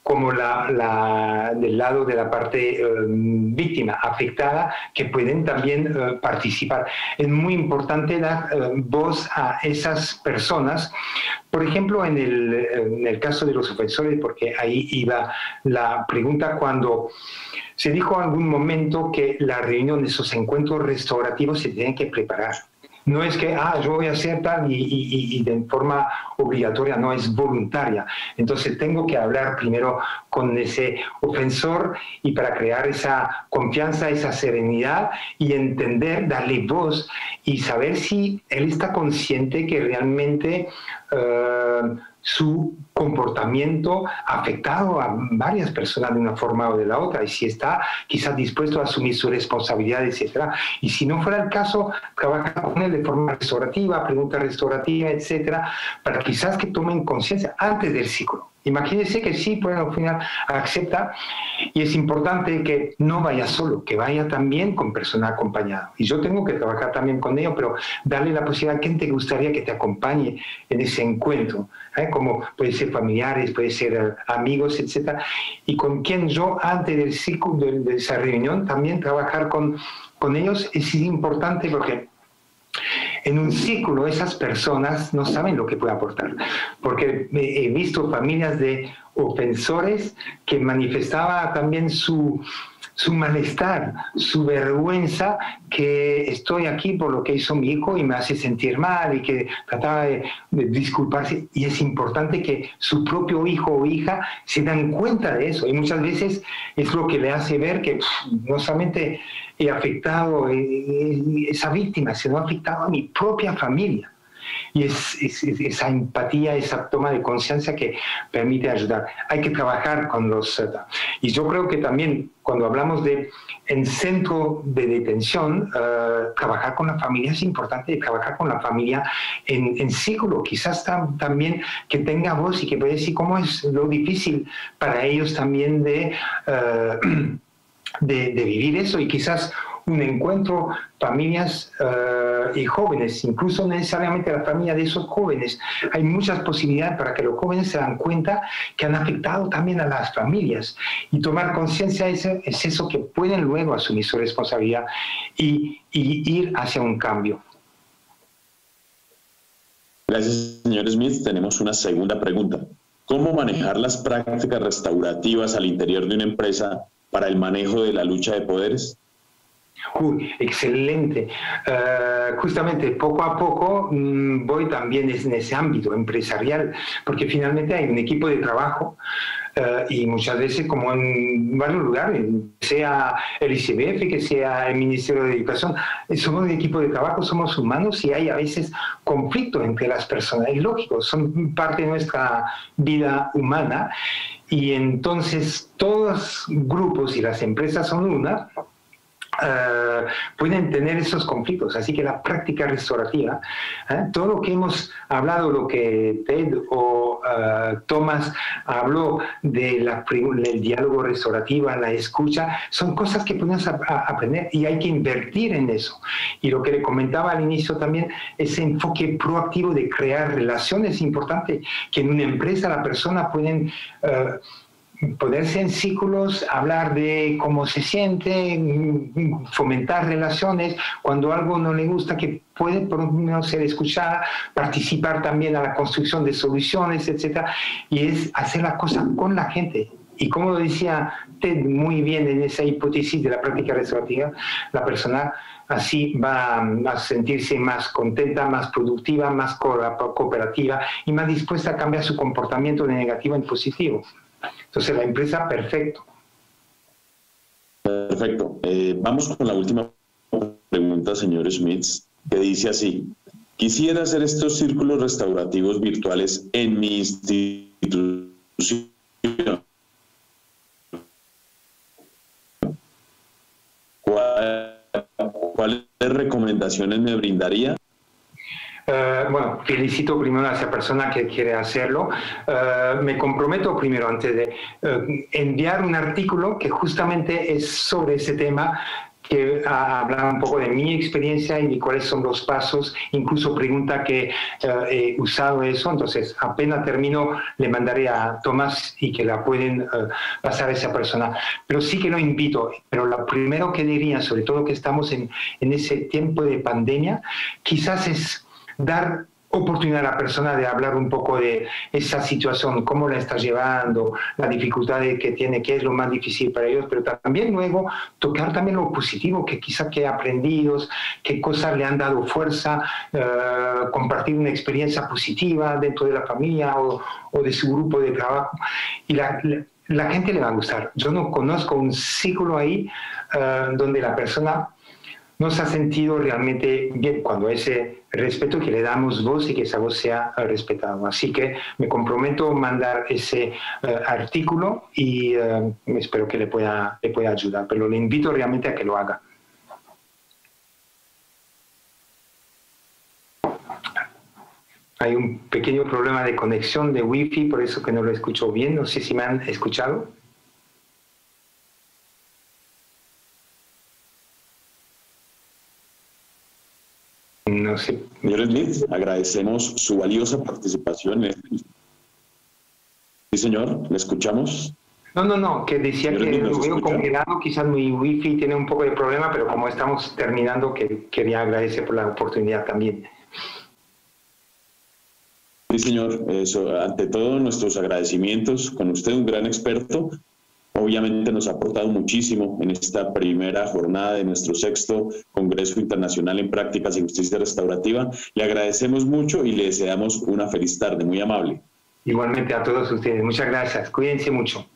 como del lado de la parte víctima, afectada, que pueden también participar. Es muy importante dar voz a esas personas. Por ejemplo, en el caso de los ofensores, porque ahí iba la pregunta, cuando se dijo en algún momento que la reunión, esos encuentros restaurativos se tienen que preparar. No es que, yo voy a hacer tal y de forma obligatoria, no, es voluntaria. Entonces tengo que hablar primero con ese ofensor, y para crear esa confianza, esa serenidad y entender, darle voz y saber si él está consciente que realmente su comportamiento ha afectado a varias personas de una forma o de la otra, y si está quizás dispuesto a asumir su responsabilidad, etc. Y si no fuera el caso, trabajar con él de forma restaurativa, pregunta restaurativa, etc., para quizás que tomen conciencia antes del ciclo. Imagínense que sí, pues al final acepta, y es importante que no vaya solo, que vaya también con persona acompañada. Y yo tengo que trabajar también con ellos, pero darle la posibilidad a quien te gustaría que te acompañe en ese encuentro, como puede ser familiares, puede ser amigos, etc. Y con quien yo, antes del ciclo, de esa reunión, también trabajar con ellos es importante, porque en un círculo esas personas no saben lo que puede aportar, porque he visto familias de ofensores que manifestaban también su malestar, su vergüenza, que estoy aquí por lo que hizo mi hijo y me hace sentir mal, y que trataba de disculparse. Y es importante que su propio hijo o hija se dan cuenta de eso, y muchas veces es lo que le hace ver que no solamente he afectado a esa víctima, sino he afectado a mi propia familia. y esa empatía, esa toma de conciencia que permite ayudar. Hay que trabajar con los... y yo creo que también cuando hablamos de en centro de detención, trabajar con la familia es importante, trabajar con la familia en círculo, quizás también que tenga voz y que pueda decir cómo es lo difícil para ellos también de vivir eso, y quizás un encuentro, familias y jóvenes, incluso necesariamente la familia de esos jóvenes. Hay muchas posibilidades para que los jóvenes se dan cuenta que han afectado también a las familias, y tomar conciencia es eso, que pueden luego asumir su responsabilidad y ir hacia un cambio. Gracias, señor Smith. Tenemos una segunda pregunta. ¿Cómo manejar las prácticas restaurativas al interior de una empresa para el manejo de la lucha de poderes? Excelente. Justamente poco a poco voy también en ese ámbito empresarial, porque finalmente hay un equipo de trabajo y muchas veces, como en varios lugares, sea el ICBF, que sea el Ministerio de Educación, somos un equipo de trabajo, somos humanos y hay a veces conflictos entre las personas. Es lógico, son parte de nuestra vida humana, y entonces todos los grupos, y las empresas son una, pueden tener esos conflictos. Así que la práctica restaurativa, todo lo que hemos hablado, lo que Ted o Thomas habló del diálogo restaurativo, la escucha, son cosas que podemos aprender y hay que invertir en eso. Y lo que le comentaba al inicio también, ese enfoque proactivo de crear relaciones es importante, que en una empresa la persona pueden... ponerse en círculos, hablar de cómo se siente, fomentar relaciones, cuando algo no le gusta, que puede por lo menos ser escuchada, participar también a la construcción de soluciones, etc. Y es hacer la cosa con la gente. Y como lo decía Ted muy bien en esa hipótesis de la práctica restaurativa, la persona así va a sentirse más contenta, más productiva, más cooperativa y más dispuesta a cambiar su comportamiento de negativo en positivo. Entonces, la empresa, perfecto. Perfecto. Vamos con la última pregunta, señor Smith, que dice así: quisiera hacer estos círculos restaurativos virtuales en mi institución. ¿Cuáles recomendaciones me brindaría? Bueno, felicito primero a esa persona que quiere hacerlo. Me comprometo primero, antes de enviar un artículo que justamente es sobre ese tema, que habla un poco de mi experiencia y de cuáles son los pasos, incluso pregunta que he usado eso. Entonces, apenas termino, le mandaré a Tomás y que la pueden pasar a esa persona. Pero sí que lo invito. Pero lo primero que diría, sobre todo que estamos en ese tiempo de pandemia, quizás es dar oportunidad a la persona de hablar un poco de esa situación, cómo la está llevando, la dificultad que tiene, qué es lo más difícil para ellos, pero también luego tocar también lo positivo que quizá que ha aprendido, qué cosas le han dado fuerza, compartir una experiencia positiva dentro de la familia o de su grupo de trabajo. Y la gente le va a gustar. Yo no conozco un círculo ahí donde la persona no se ha sentido realmente bien, cuando ese respeto que le damos voz y que esa voz sea respetada. Así que me comprometo a mandar ese artículo y espero que le pueda ayudar, pero le invito realmente a que lo haga. Hay un pequeño problema de conexión de Wi-Fi, por eso que no lo escucho bien. No sé si me han escuchado. No sé. Señor Smith, agradecemos su valiosa participación. Sí, señor, ¿le escuchamos? No, que decía Señor que Smith, lo veo congelado, quizás mi wifi tiene un poco de problema, pero como estamos terminando, que quería agradecer por la oportunidad también. Sí, señor, ante todo nuestros agradecimientos con usted, un gran experto. Obviamente nos ha aportado muchísimo en esta primera jornada de nuestro 6º Congreso Internacional en Prácticas y Justicia Restaurativa. Le agradecemos mucho y le deseamos una feliz tarde, muy amable. Igualmente a todos ustedes. Muchas gracias. Cuídense mucho.